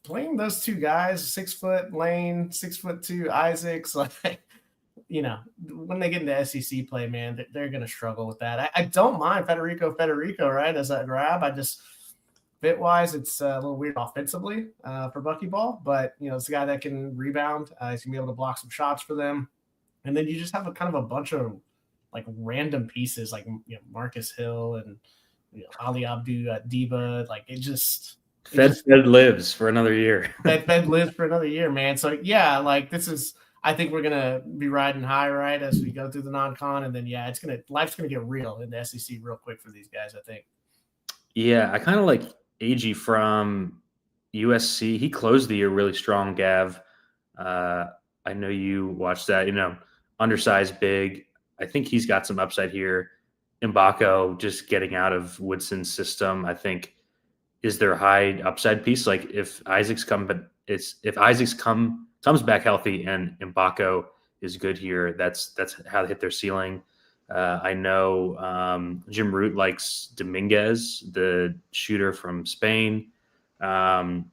Playing those two guys, 6 foot Lane, 6'2" Isaacs, like, when they get into SEC play, man, they're going to struggle with that. I don't mind Federico, right, as a grab. I just, fit-wise, it's a little weird offensively for buckyball, but, it's a guy that can rebound. He's going to be able to block some shots for them. And then you just have a kind of a bunch of, like, random pieces, like, Marcus Hill and Ali Abdu Diba. Like, it just – Fed lives for another year. Fed lives for another year, man. So, yeah, like, this is – I think we're going to be riding high, right, as we go through the non-con. And then, life's going to get real in the SEC real quick for these guys, I think. Yeah, I kind of like AG from USC. He closed the year really strong, Gav. I know you watched that, undersized big. I think he's got some upside here. Mbako just getting out of Woodson's system, I think, is their high upside piece. Like, if Isaacs comes back healthy and Mbako is good here, that's how they hit their ceiling. I know Jim Root likes Dominguez, the shooter from Spain. The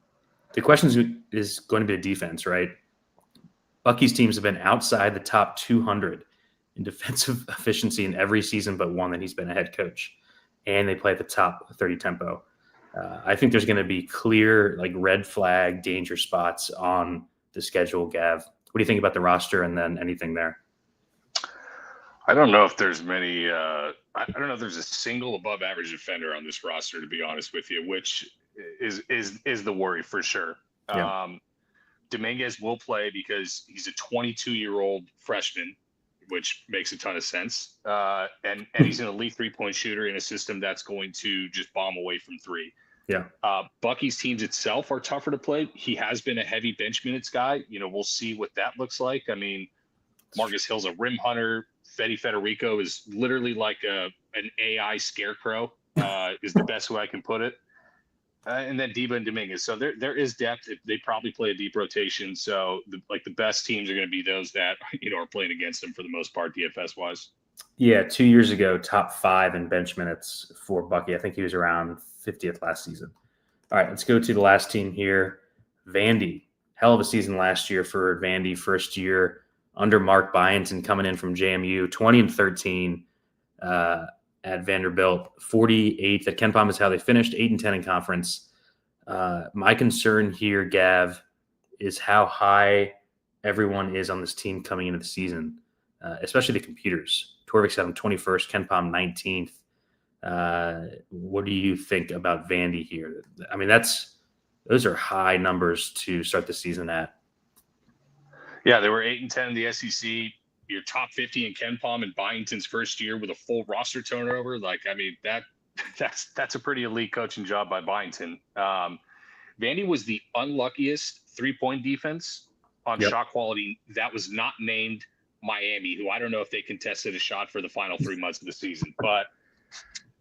question is going to be the defense, right? Bucky's teams have been outside the top 200 in defensive efficiency in every season but one that he's been a head coach, and they play at the top 30 tempo. I think there's going to be clear, like, red flag danger spots on the schedule, Gav. What do you think about the roster and then anything there? I don't know if there's many I don't know if there's a single above average defender on this roster, to be honest with you, which is the worry for sure. Yeah. Dominguez will play because he's a 22-year-old freshman, which makes a ton of sense. And he's an elite 3-point shooter in a system that's going to just bomb away from three. Yeah. Bucky's teams itself are tougher to play. He has been a heavy bench minutes guy. We'll see what that looks like. I mean, Marcus Hill's a rim hunter. Federico is literally like an AI scarecrow, is the best way I can put it. And then Diva and Dominguez. So there is depth. They probably play a deep rotation. So the best teams are going to be those that are playing against them for the most part, DFS wise. Yeah, 2 years ago, top 5 in bench minutes for Bucky. I think he was around 50th last season. All right, let's go to the last team here. Vandy. Hell of a season last year for Vandy. First year under Mark Byington coming in from JMU. 20-13 at Vanderbilt. 48th at KenPom is how they finished. 8-10 in conference. My concern here, Gav, is how high everyone is on this team coming into the season, especially the computers. Torvik's having 21st, KenPom 19th. What do you think about Vandy here? I mean, those are high numbers to start the season at. Yeah, they were 8-10 in the SEC. You're top 50 in KenPom in Byington's first year with a full roster turnover. That's a pretty elite coaching job by Byington. Vandy was the unluckiest 3-point defense on shot quality. That was not named Miami, who I don't know if they contested a shot for the final 3 months of the season, but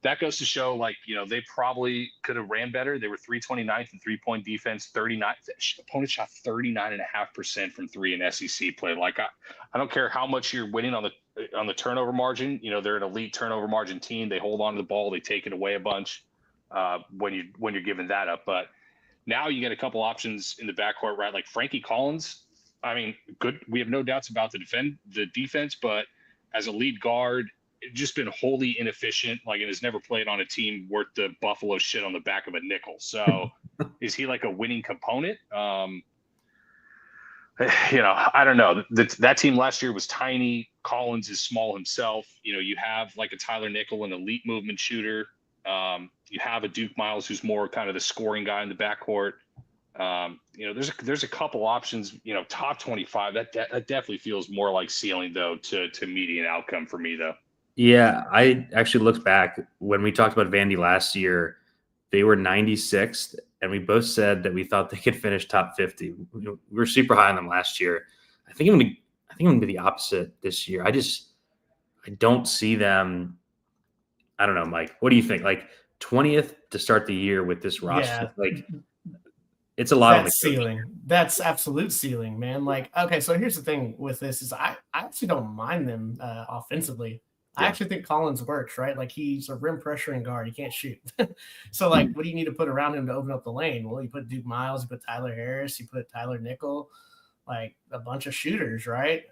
that goes to show, they probably could have ran better. They were 329th in 3-point defense, 39. Opponent shot 39.5% from 3 in SEC play. I don't care how much you're winning on the turnover margin. They're an elite turnover margin team. They hold on to the ball. They take it away a bunch when you're giving that up. But now you get a couple options in the backcourt, right? Like Frankie Collins. I mean, good. We have no doubts about the defense, but as a lead guard, just been wholly inefficient. And has never played on a team worth the Buffalo shit on the back of a nickel. So, is he like a winning component? I don't know. That team last year was tiny. Collins is small himself. You have like a Tyler Nickel, an elite movement shooter. You have a Duke Miles who's more kind of the scoring guy in the backcourt. There's a couple options, top 25. That definitely feels more like ceiling though to median outcome for me though. Yeah, I actually looked back when we talked about Vandy last year. They were 96th, and we both said that we thought they could finish top 50. We were super high on them last year. I think I'm gonna be the opposite this year. I don't see them. I don't know, Mike. What do you think? 20th to start the year with this roster, it's a lot. That's ceiling. That's absolute ceiling, man. Okay, so here's the thing with this is I actually don't mind them offensively. I actually think Collins works, right? He's a rim pressuring guard. He can't shoot. So, what do you need to put around him to open up the lane? Well, you put Duke Miles, you put Tyler Harris, you put Tyler Nickel, a bunch of shooters, right?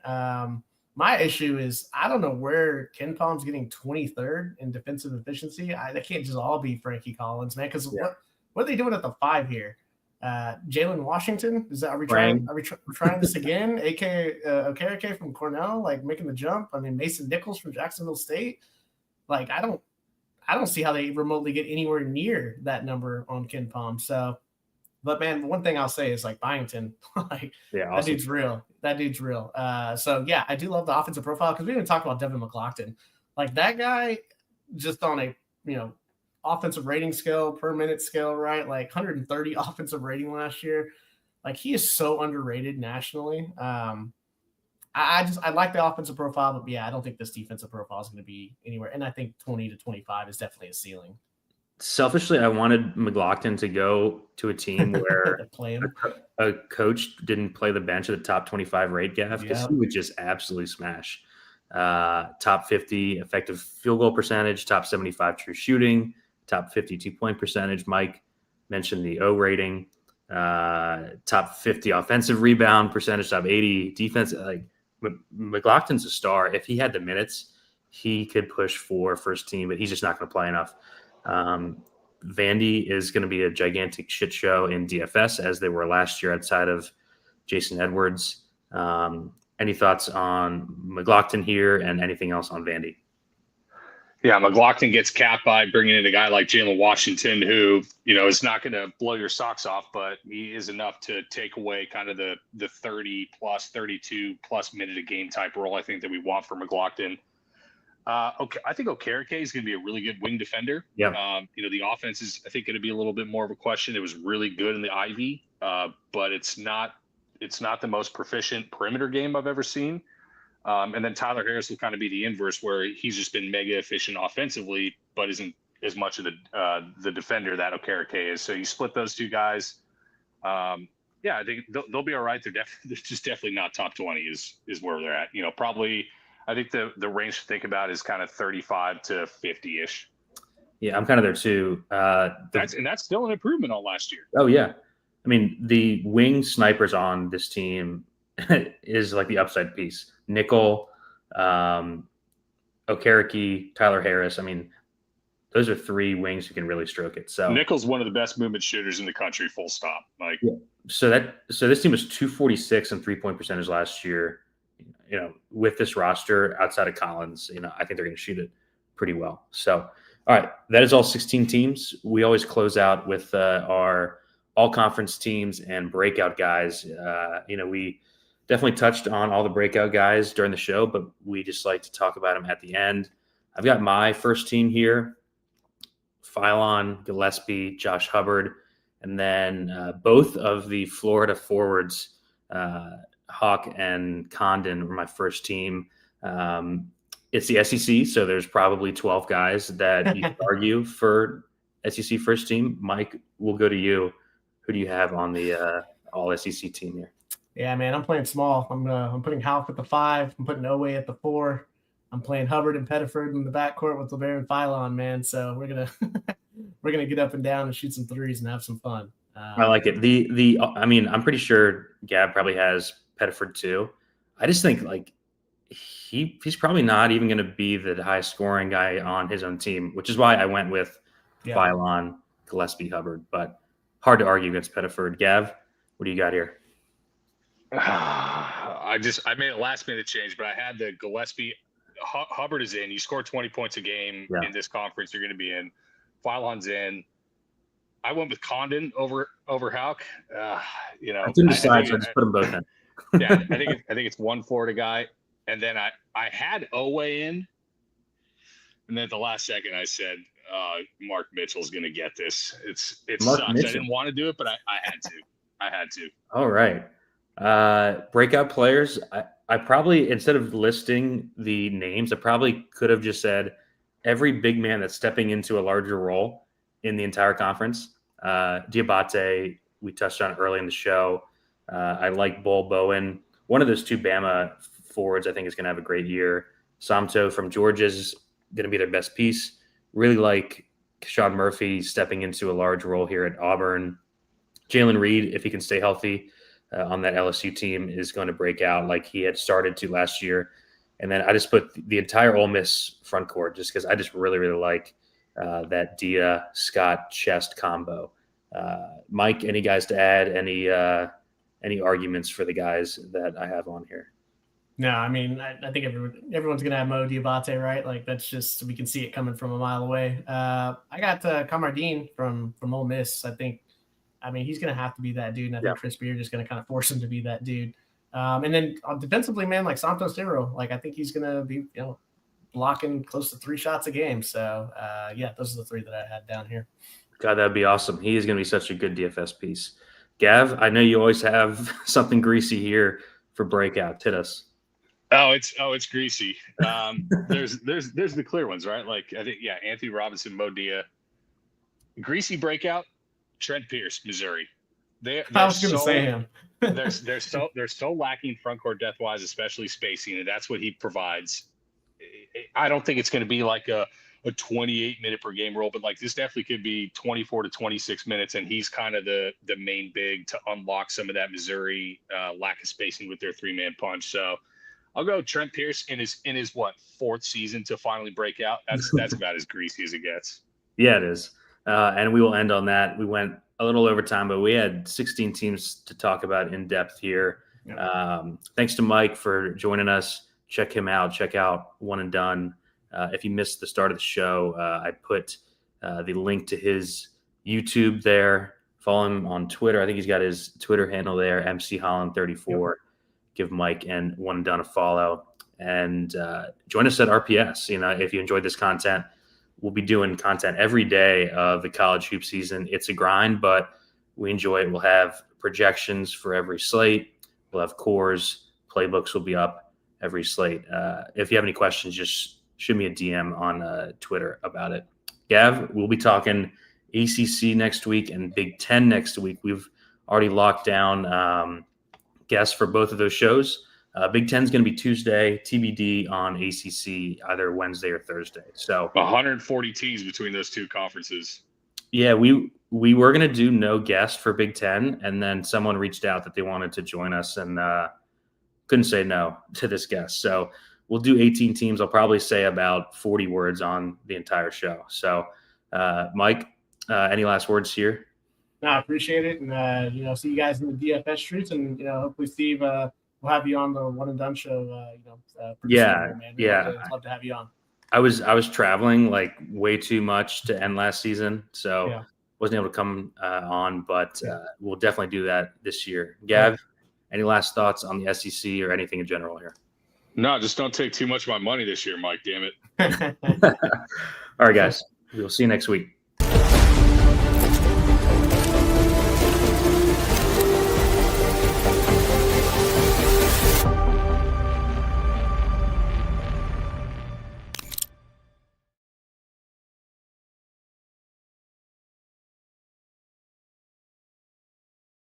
My issue is I don't know where KenPom's getting 23rd in defensive efficiency. That can't just all be Frankie Collins, man, because what are they doing at the 5 here? Jalen Washington, are we trying this again? AK Okereke from Cornell, making the jump. I mean, Mason Nichols from Jacksonville State. I don't see how they remotely get anywhere near that number on KenPom. So, but man, one thing I'll say is Byington, awesome. That dude's real. So yeah, I do love the offensive profile because we didn't talk about Devin McLaughlin. That guy, just on a offensive rating scale, per minute scale, right? 130 offensive rating last year. He is so underrated nationally. I like the offensive profile, but yeah, I don't think this defensive profile is going to be anywhere. And I think 20 to 25 is definitely a ceiling. Selfishly, I wanted McLaughlin to go to a team where a coach didn't play the bench at the top 25 rate, Gav, because he would just absolutely smash. Top 50 effective field goal percentage, top 75 true shooting, top 50 2-point percentage. Mike mentioned the O rating, top 50 offensive rebound percentage, top 80 defense. McLaughlin's a star. If he had the minutes, he could push for first team, but he's just not going to play enough. Vandy is going to be a gigantic shit show in DFS as they were last year outside of Jason Edwards. Any thoughts on McLaughlin here and anything else on Vandy? Yeah, McLaughlin gets capped by bringing in a guy like Jalen Washington, who, is not going to blow your socks off, but he is enough to take away kind of the 30 plus, 32 plus minute a game type role I think that we want for McLaughlin. Okay, I think Okereke is going to be a really good wing defender. Yeah. The offense is, I think, going to be a little bit more of a question. It was really good in the Ivy, but it's not the most proficient perimeter game I've ever seen. And then Tyler Harris will kind of be the inverse, where he's just been mega efficient offensively, but isn't as much of the defender that Okereke is. So you split those two guys. I think they'll be all right. They're just definitely not top 20 is where they're at. Probably. I think the range to think about is kind of 35 to 50-ish. Yeah, I'm kind of there too. That's still an improvement on last year. Oh, yeah. I mean, the wing snipers on this team is like the upside piece. Nickel, Okereke, Tyler Harris. I mean, those are three wings who can really stroke it. So Nickel's one of the best movement shooters in the country, full stop. So this team was 246 in 3-point percentage last year. With this roster outside of Collins, I think they're going to shoot it pretty well. So, all right, that is all 16 teams. We always close out with our all conference teams and breakout guys. We definitely touched on all the breakout guys during the show, but we just like to talk about them at the end. I've got my first team here: Phylon, Gillespie, Josh Hubbard, and then both of the Florida forwards, Hawk and Condon, were my first team. It's the SEC, so there's probably 12 guys that you could argue for SEC first team. Mike, we'll go to you. Who do you have on the all SEC team here? Yeah, man, I'm playing small. I'm putting Half at the 5. I'm putting Owe at the 4. I'm playing Hubbard and Pettiford in the backcourt with LeBaron and Phylon, man. So we're gonna get up and down and shoot some threes and have some fun. I like it. I'm pretty sure Gab probably has Pettiford too. I just think he's probably not even going to be the highest scoring guy on his own team, which is why I went with Phylon, Gillespie, Hubbard. But hard to argue against Pettiford. Gav, what do you got here? I made a last minute change, but I had the Gillespie. Hubbard is in. You score 20 points a game in this conference, you're going to be in. Phylon's in. I went with Condon over Houck. I didn't decide, so I just put them both in. Yeah, I think it's one Florida guy, and then I had Owe in, and then at the last second I said Mark Mitchell's going to get this. It sucks. Mitchell. I didn't want to do it, but I had to. All right. Breakout players. I probably, instead of listing the names, I probably could have just said every big man that's stepping into a larger role in the entire conference. Diabate, we touched on early in the show. I like Bull Bowen. One of those two Bama forwards I think is going to have a great year. Samto from Georgia is going to be their best piece. Really like Sean Murphy stepping into a large role here at Auburn. Jalen Reed, if he can stay healthy on that LSU team, is going to break out like he had started to last year. And then I just put the entire Ole Miss front court just because I just really, really like that Dia Scott chest combo. Mike, any guys to add? Any arguments for the guys that I have on here? No, I mean, I think everyone's going to have Mo Diabate, right? Like, that's just, we can see it coming from a mile away. I got Kamardine from Ole Miss. I mean, he's going to have to be that dude. And I think Chris Beard is going to kind of force him to be that dude. And then defensively, man, like Santos Ciro, like I think he's going to be, blocking close to 3 shots a game. So, those are the 3 that I had down here. God, that'd be awesome. He is going to be such a good DFS piece. Gav, I know you always have something greasy here for breakout. Hit us. Oh, it's greasy. There's the clear ones, right? Like I think, Anthony Robinson, Mo Dia. Greasy breakout, Trent Pierce, Missouri. I was going to say him. they're so lacking front court depth wise, especially spacing, and that's what he provides. I don't think it's going to be like a 28-minute per game role, but like this definitely could be 24 to 26 minutes, and he's kind of the main big to unlock some of that Missouri lack of spacing with their 3-man punch. So I'll go Trent Pierce in his 4th season to finally break out. That's about as greasy as it gets. Yeah, it is. And we will end on that. We went a little over time, but we had 16 teams to talk about in depth here. Yep. Thanks to Mike for joining us. Check him out. Check out One and Done. If you missed the start of the show, I put the link to his YouTube there. Follow him on Twitter. I think he's got his Twitter handle there, MC Holland 34. Yep. Give Mike and One and Done a follow. and join us at RPS. If you enjoyed this content, we'll be doing content every day of the college hoop season. It's a grind, but we enjoy it. We'll have projections for every slate. We'll have cores. Playbooks will be up every slate. If you have any questions, just shoot me a DM on Twitter about it. Gav, we'll be talking ACC next week and Big Ten next week. We've already locked down guests for both of those shows. Big Ten is going to be Tuesday, TBD on ACC either Wednesday or Thursday. So 140 teams between those two conferences. Yeah, we were going to do no guest for Big Ten, and then someone reached out that they wanted to join us and couldn't say no to this guest. So we'll do 18 teams. I'll probably say about 40 words on the entire show. So, Mike, any last words here? No, I appreciate it. And, see you guys in the DFS streets. And, hopefully, Steve, we'll have you on the One and Done show. Pretty soon, man. We'd love to have you on. I was traveling like way too much to end last season. So wasn't able to come on, but we'll definitely do that this year. Gav, any last thoughts on the SEC or anything in general here? No, just don't take too much of my money this year, Mike. Damn it. All right, guys. We'll see you next week.